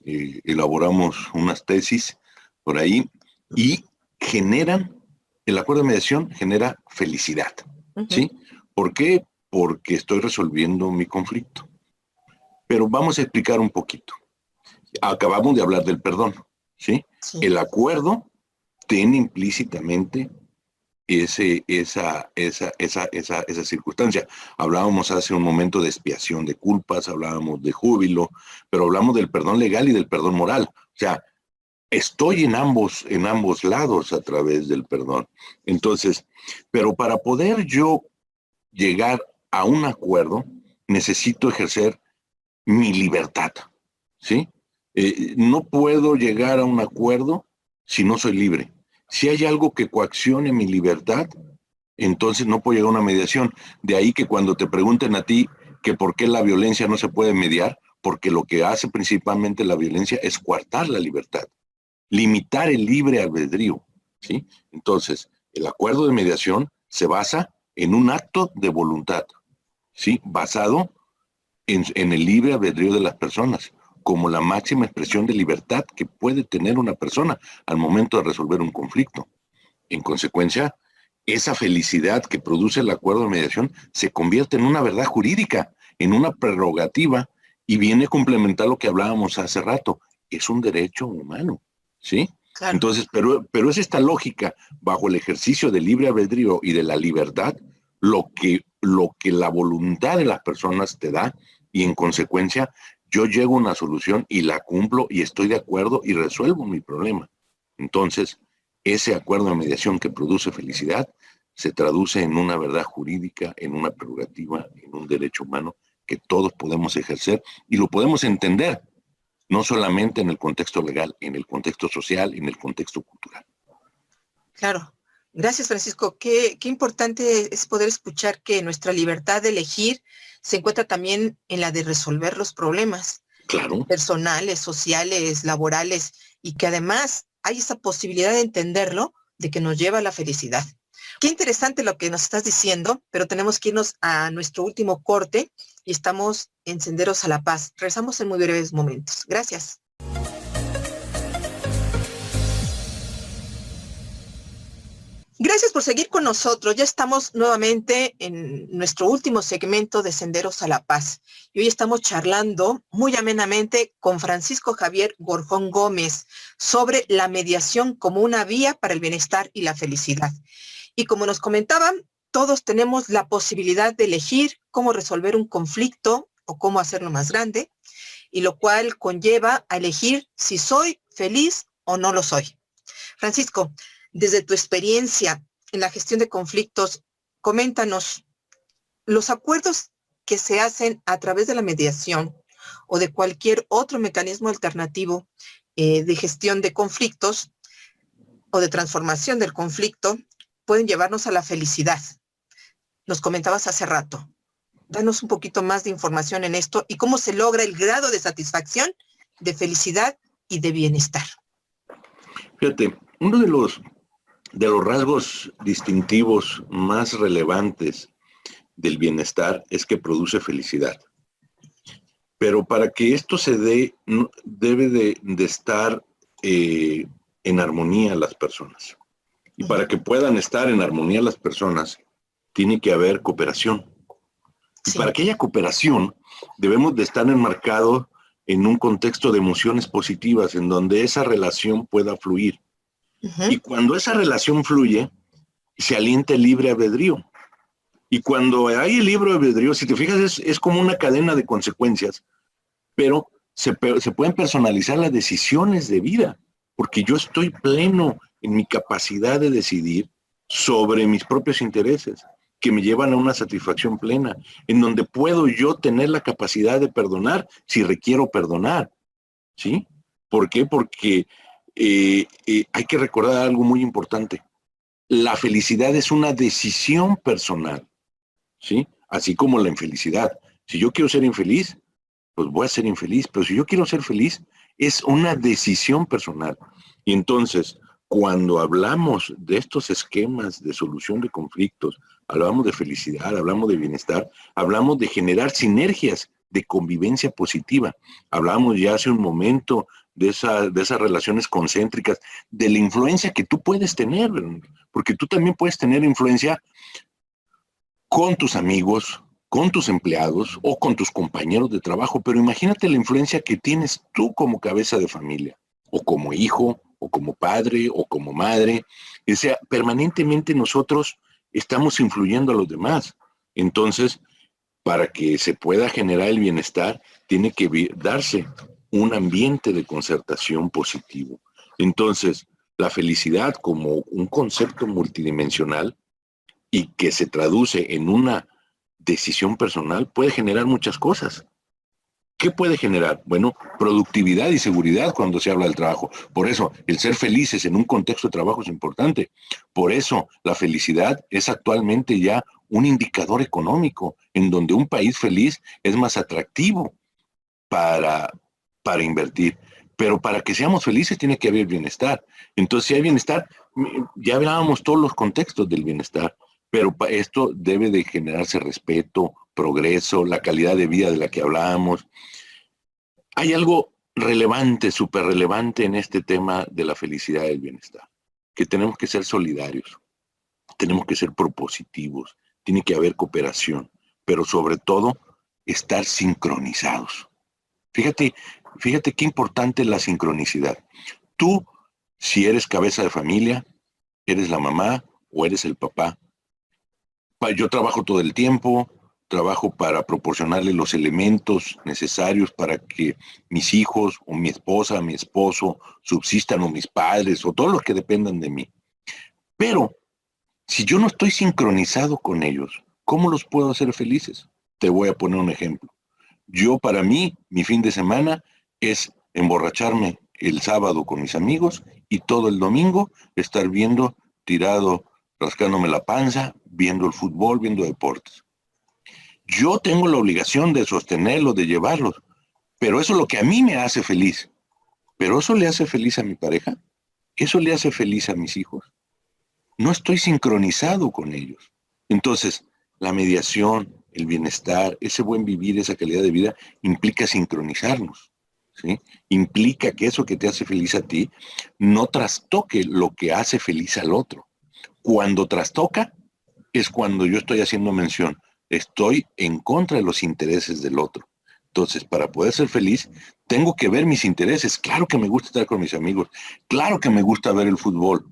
S2: Elaboramos unas tesis por ahí y el acuerdo de mediación genera felicidad, ¿sí? ¿Por qué? Porque estoy resolviendo mi conflicto. Pero vamos a explicar un poquito. Acabamos de hablar del perdón, ¿sí?
S1: Sí.
S2: El acuerdo tiene implícitamente esa circunstancia. Hablábamos hace un momento de expiación de culpas, hablábamos de júbilo, pero hablamos del perdón legal y del perdón moral. O sea, estoy en ambos lados a través del perdón. Entonces, pero para poder yo llegar a un acuerdo, necesito ejercer mi libertad, ¿sí? No puedo llegar a un acuerdo si no soy libre. Si hay algo que coaccione mi libertad, entonces no puedo llegar a una mediación. De ahí que cuando te pregunten a ti que por qué la violencia no se puede mediar, porque lo que hace principalmente la violencia es coartar la libertad, limitar el libre albedrío, ¿sí? Entonces, el acuerdo de mediación se basa en un acto de voluntad, ¿sí? Basado en el libre albedrío de las personas, como la máxima expresión de libertad que puede tener una persona al momento de resolver un conflicto. En consecuencia, esa felicidad que produce el acuerdo de mediación se convierte en una verdad jurídica, en una prerrogativa, y viene a complementar lo que hablábamos hace rato. Es un derecho humano, ¿sí?
S1: Claro.
S2: Entonces, pero es esta lógica, bajo el ejercicio del libre albedrío y de la libertad, lo que la voluntad de las personas te da, y en consecuencia yo llego a una solución y la cumplo y estoy de acuerdo y resuelvo mi problema. Entonces, ese acuerdo de mediación que produce felicidad se traduce en una verdad jurídica, en una prerrogativa, en un derecho humano que todos podemos ejercer y lo podemos entender, no solamente en el contexto legal, en el contexto social, en el contexto cultural.
S1: Claro. Gracias, Francisco. Qué importante es poder escuchar que nuestra libertad de elegir se encuentra también en la de resolver los problemas.
S2: Claro.
S1: Personales, sociales, laborales, y que además hay esa posibilidad de entenderlo, de que nos lleva a la felicidad. Qué interesante lo que nos estás diciendo, pero tenemos que irnos a nuestro último corte y estamos en Senderos a la Paz. Regresamos en muy breves momentos. Gracias. Gracias por seguir con nosotros. Ya estamos nuevamente en nuestro último segmento de Senderos a la Paz. Y hoy estamos charlando muy amenamente con Francisco Javier Gorjón Gómez sobre la mediación como una vía para el bienestar y la felicidad. Y como nos comentaban, todos tenemos la posibilidad de elegir cómo resolver un conflicto o cómo hacerlo más grande, y lo cual conlleva a elegir si soy feliz o no lo soy. Francisco, desde tu experiencia en la gestión de conflictos, coméntanos, los acuerdos que se hacen a través de la mediación o de cualquier otro mecanismo alternativo de gestión de conflictos o de transformación del conflicto pueden llevarnos a la felicidad. Nos comentabas hace rato. Danos un poquito más de información en esto y cómo se logra el grado de satisfacción, de felicidad y de bienestar.
S2: Fíjate, uno de los rasgos distintivos más relevantes del bienestar es que produce felicidad. Pero para que esto se dé, debe de estar en armonía las personas. Y para que puedan estar en armonía las personas, tiene que haber cooperación. Y
S1: Sí.
S2: para que haya cooperación, debemos de estar enmarcados en un contexto de emociones positivas, en donde esa relación pueda fluir. Y cuando esa relación fluye, se alienta el libre albedrío. Y cuando hay el libre albedrío, si te fijas, es como una cadena de consecuencias, pero se pueden personalizar las decisiones de vida, porque yo estoy pleno en mi capacidad de decidir sobre mis propios intereses, que me llevan a una satisfacción plena, en donde puedo yo tener la capacidad de perdonar si requiero perdonar, ¿sí? ¿Por qué? Porque hay que recordar algo muy importante. La felicidad es una decisión personal, ¿sí? Así como la infelicidad. Si yo quiero ser infeliz, pues voy a ser infeliz, pero si yo quiero ser feliz, es una decisión personal. Y entonces, cuando hablamos de estos esquemas de solución de conflictos, hablamos de felicidad, hablamos de bienestar, hablamos de generar sinergias de convivencia positiva. Hablamos ya hace un momento de esas relaciones concéntricas, de la influencia que tú puedes tener, porque tú también puedes tener influencia con tus amigos, con tus empleados o con tus compañeros de trabajo, pero imagínate la influencia que tienes tú como cabeza de familia, o como hijo, o como padre, o como madre. O sea, permanentemente nosotros estamos influyendo a los demás. Entonces, para que se pueda generar el bienestar, tiene que darse un ambiente de concertación positivo. Entonces, la felicidad como un concepto multidimensional y que se traduce en una decisión personal puede generar muchas cosas. ¿Qué puede generar? Bueno, productividad y seguridad cuando se habla del trabajo. Por eso, el ser felices en un contexto de trabajo es importante. Por eso, la felicidad es actualmente ya un indicador económico en donde un país feliz es más atractivo para invertir. Pero para que seamos felices tiene que haber bienestar. Entonces, si hay bienestar, ya hablábamos todos los contextos del bienestar, pero esto debe de generarse respeto, progreso, la calidad de vida de la que hablábamos. Hay algo relevante, súper relevante en este tema de la felicidad y el bienestar, que tenemos que ser solidarios, tenemos que ser propositivos, tiene que haber cooperación, pero sobre todo estar sincronizados. Fíjate qué importante es la sincronicidad. Tú, si eres cabeza de familia, eres la mamá o eres el papá. Yo trabajo todo el tiempo, trabajo para proporcionarle los elementos necesarios para que mis hijos o mi esposa, mi esposo subsistan, o mis padres o todos los que dependan de mí. Pero si yo no estoy sincronizado con ellos, ¿cómo los puedo hacer felices? Te voy a poner un ejemplo. Yo, para mí, mi fin de semana es emborracharme el sábado con mis amigos y todo el domingo estar viendo, tirado, rascándome la panza, viendo el fútbol, viendo deportes. Yo tengo la obligación de sostenerlos, de llevarlos, pero eso es lo que a mí me hace feliz. ¿Pero eso le hace feliz a mi pareja? ¿Eso le hace feliz a mis hijos? No estoy sincronizado con ellos. Entonces, la mediación, el bienestar, ese buen vivir, esa calidad de vida, implica sincronizarnos, ¿sí? Implica que eso que te hace feliz a ti no trastoque lo que hace feliz al otro. Cuando trastoca, es cuando yo estoy haciendo mención. Estoy en contra de los intereses del otro. Entonces, para poder ser feliz, tengo que ver mis intereses. Claro que me gusta estar con mis amigos. Claro que me gusta ver el fútbol.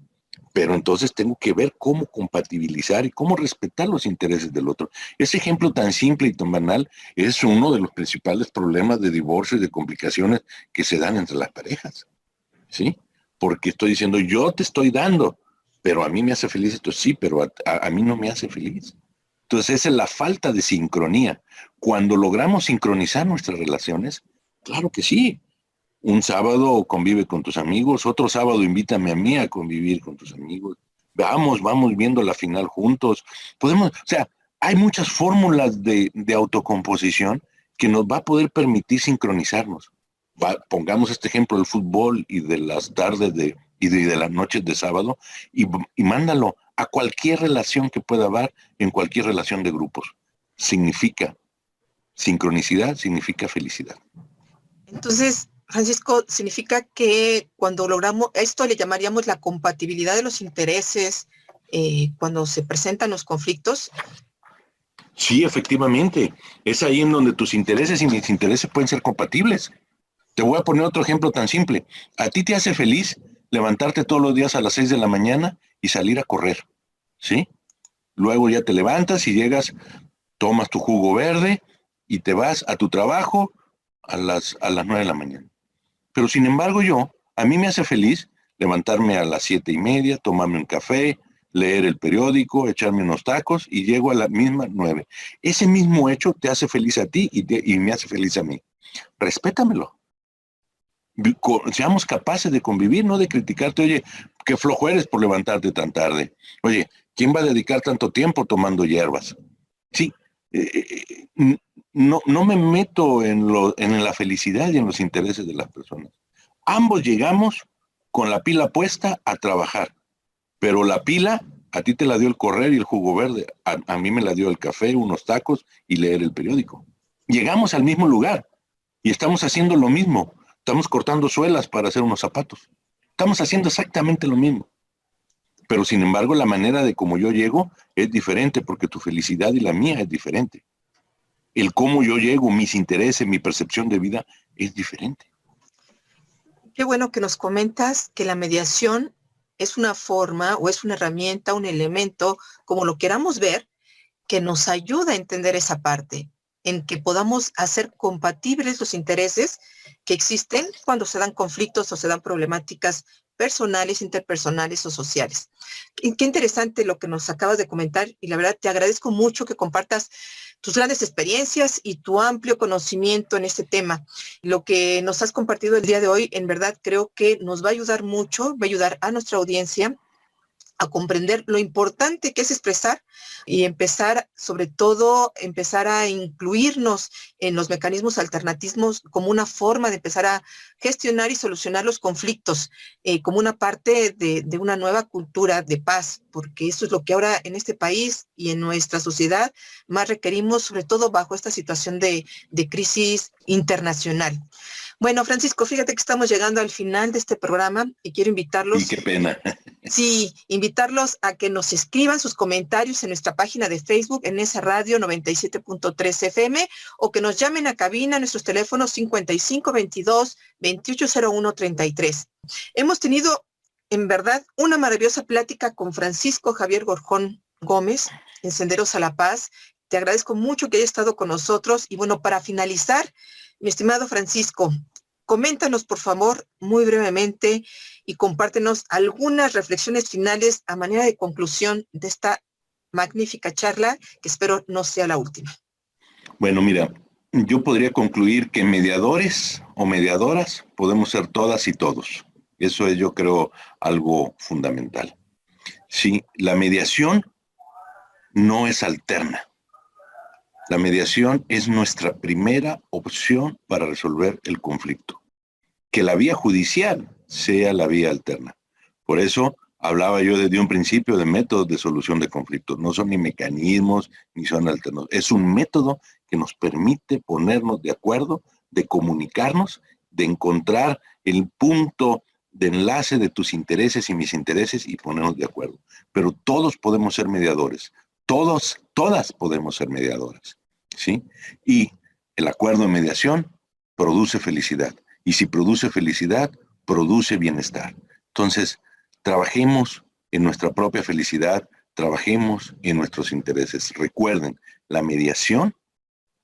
S2: Pero entonces tengo que ver cómo compatibilizar y cómo respetar los intereses del otro. Ese ejemplo tan simple y tan banal es uno de los principales problemas de divorcio y de complicaciones que se dan entre las parejas, ¿sí? Porque estoy diciendo, yo te estoy dando, pero a mí me hace feliz esto, sí, pero a mí no me hace feliz. Entonces esa es la falta de sincronía. Cuando logramos sincronizar nuestras relaciones, claro que sí. Un sábado convive con tus amigos, otro sábado invítame a mí a convivir con tus amigos. Vamos viendo la final juntos. Podemos, o sea, hay muchas fórmulas de autocomposición que nos va a poder permitir sincronizarnos. Pongamos este ejemplo del fútbol y de las tardes y de las noches de sábado y mándalo a cualquier relación que pueda haber en cualquier relación de grupos. Significa sincronicidad, significa felicidad.
S1: Entonces, Francisco, significa que cuando logramos, esto le llamaríamos la compatibilidad de los intereses cuando se presentan los conflictos.
S2: Sí, efectivamente. Es ahí en donde tus intereses y mis intereses pueden ser compatibles. Te voy a poner otro ejemplo tan simple. A ti te hace feliz levantarte todos los días a las 6 de la mañana y salir a correr, ¿sí? Luego ya te levantas y llegas, tomas tu jugo verde y te vas a tu trabajo a las 9 de la mañana. Pero sin embargo a mí me hace feliz levantarme a las 7:30, tomarme un café, leer el periódico, echarme unos tacos y llego a la misma 9. Ese mismo hecho te hace feliz a ti y me hace feliz a mí. Respétamelo. Seamos capaces de convivir, no de criticarte. Oye, qué flojo eres por levantarte tan tarde. Oye, ¿quién va a dedicar tanto tiempo tomando hierbas? Sí, no me meto en la felicidad y en los intereses de las personas. Ambos llegamos con la pila puesta a trabajar, pero la pila a ti te la dio el correr y el jugo verde, a mí me la dio el café, unos tacos y leer el periódico. Llegamos al mismo lugar y estamos haciendo lo mismo, Estamos cortando suelas para hacer unos zapatos. Estamos haciendo exactamente lo mismo. Pero sin embargo, la manera de cómo yo llego es diferente, porque tu felicidad y la mía es diferente. El cómo yo llego, mis intereses, mi percepción de vida es diferente.
S1: Qué bueno que nos comentas que la mediación es una forma o es una herramienta, un elemento, como lo queramos ver, que nos ayuda a entender esa parte, en que podamos hacer compatibles los intereses que existen cuando se dan conflictos o se dan problemáticas personales, interpersonales o sociales. Y qué interesante lo que nos acabas de comentar, y la verdad te agradezco mucho que compartas tus grandes experiencias y tu amplio conocimiento en este tema. Lo que nos has compartido el día de hoy, en verdad creo que nos va a ayudar mucho, va a ayudar a nuestra audiencia a comprender lo importante que es expresar y empezar, sobre todo, empezar a incluirnos en los mecanismos alternativos como una forma de empezar a gestionar y solucionar los conflictos, como una parte de una nueva cultura de paz, porque eso es lo que ahora en este país y en nuestra sociedad más requerimos, sobre todo bajo esta situación de crisis internacional. Bueno, Francisco, fíjate que estamos llegando al final de este programa y quiero invitarlos.
S2: Y qué pena.
S1: Sí, invitarlos a que nos escriban sus comentarios en nuestra página de Facebook, en esa radio 97.3 FM, o que nos llamen a cabina a nuestros teléfonos 5522-2801-33. Hemos tenido, en verdad, una maravillosa plática con Francisco Javier Gorjón Gómez, en Senderos a la Paz. Te agradezco mucho que haya estado con nosotros. Y bueno, para finalizar, mi estimado Francisco, coméntanos, por favor, muy brevemente y compártenos algunas reflexiones finales a manera de conclusión de esta magnífica charla, que espero no sea la última.
S2: Bueno, mira, yo podría concluir que mediadores o mediadoras podemos ser todas y todos. Eso es, yo creo, algo fundamental. Sí, la mediación no es alterna. La mediación es nuestra primera opción para resolver el conflicto. Que la vía judicial sea la vía alterna. Por eso hablaba yo desde un principio de métodos de solución de conflictos. No son ni mecanismos, ni son alternos. Es un método que nos permite ponernos de acuerdo, de comunicarnos, de encontrar el punto de enlace de tus intereses y mis intereses y ponernos de acuerdo. Pero todos podemos ser mediadores. Todas podemos ser mediadoras. ¿Sí? Y el acuerdo de mediación produce felicidad. Y si produce felicidad, produce bienestar. Entonces, trabajemos en nuestra propia felicidad, trabajemos en nuestros intereses. Recuerden, la mediación,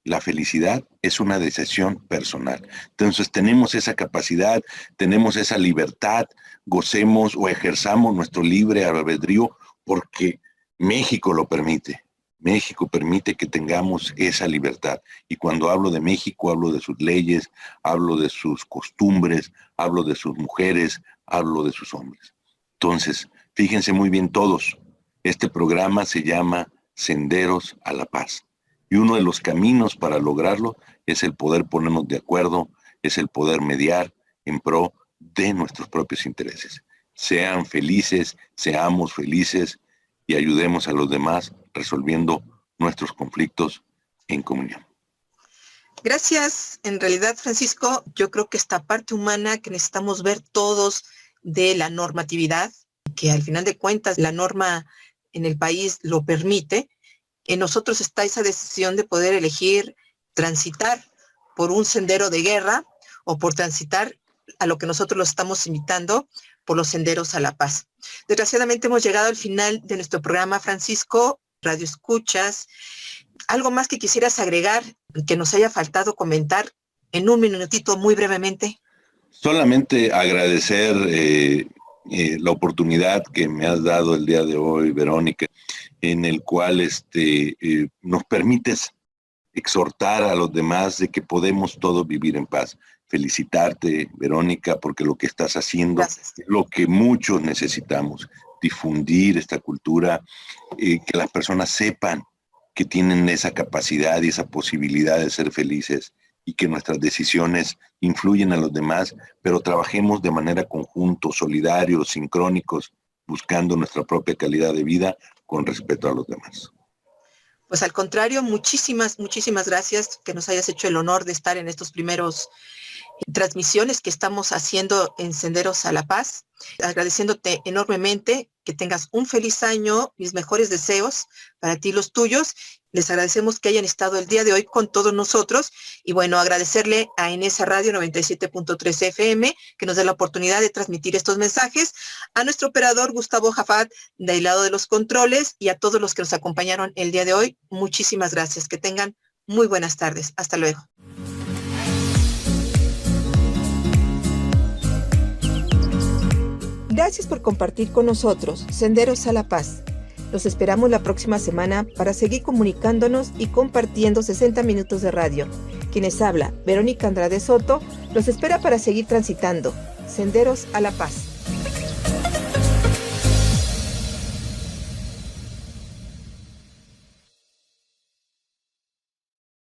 S2: la felicidad es una decisión personal. Entonces, tenemos esa capacidad, tenemos esa libertad, gocemos o ejerzamos nuestro libre albedrío porque México lo permite. México permite que tengamos esa libertad. Y cuando hablo de México, hablo de sus leyes, hablo de sus costumbres, hablo de sus mujeres, hablo de sus hombres. Entonces, fíjense muy bien todos, este programa se llama Senderos a la Paz. Y uno de los caminos para lograrlo es el poder ponernos de acuerdo, es el poder mediar en pro de nuestros propios intereses. Sean felices, seamos felices y ayudemos a los demás resolviendo nuestros conflictos en comunión.
S1: Gracias. En realidad, Francisco, yo creo que esta parte humana que necesitamos ver todos de la normatividad, que al final de cuentas la norma en el país lo permite, en nosotros está esa decisión de poder elegir transitar por un sendero de guerra o por transitar a lo que nosotros los estamos invitando por los senderos a la paz. Desgraciadamente hemos llegado al final de nuestro programa, Francisco. Radio Escuchas, ¿algo más que quisieras agregar que nos haya faltado comentar en un minutito muy brevemente?
S2: Solamente agradecer la oportunidad que me has dado el día de hoy, Verónica, en el cual nos permites exhortar a los demás de que podemos todos vivir en paz. Felicitarte, Verónica, porque lo que estás haciendo es lo que muchos necesitamos, difundir esta cultura, que las personas sepan que tienen esa capacidad y esa posibilidad de ser felices y que nuestras decisiones influyen a los demás, pero trabajemos de manera conjunta, solidarios, sincrónicos, buscando nuestra propia calidad de vida con respeto a los demás.
S1: Pues al contrario, muchísimas gracias que nos hayas hecho el honor de estar en estos primeros transmisiones que estamos haciendo en Senderos a la Paz. Agradeciéndote enormemente, que tengas un feliz año, mis mejores deseos para ti y los tuyos. Les agradecemos que hayan estado el día de hoy con todos nosotros y bueno, agradecerle a Enesa Radio 97.3 FM que nos dé la oportunidad de transmitir estos mensajes, a nuestro operador Gustavo Jafat del lado de los controles y a todos los que nos acompañaron el día de hoy. Muchísimas gracias. Que tengan muy buenas tardes. Hasta luego. Gracias por compartir con nosotros Senderos a la Paz. Los esperamos la próxima semana para seguir comunicándonos y compartiendo 60 minutos de radio. Quienes habla, Verónica Andrade Soto, los espera para seguir transitando Senderos a la Paz.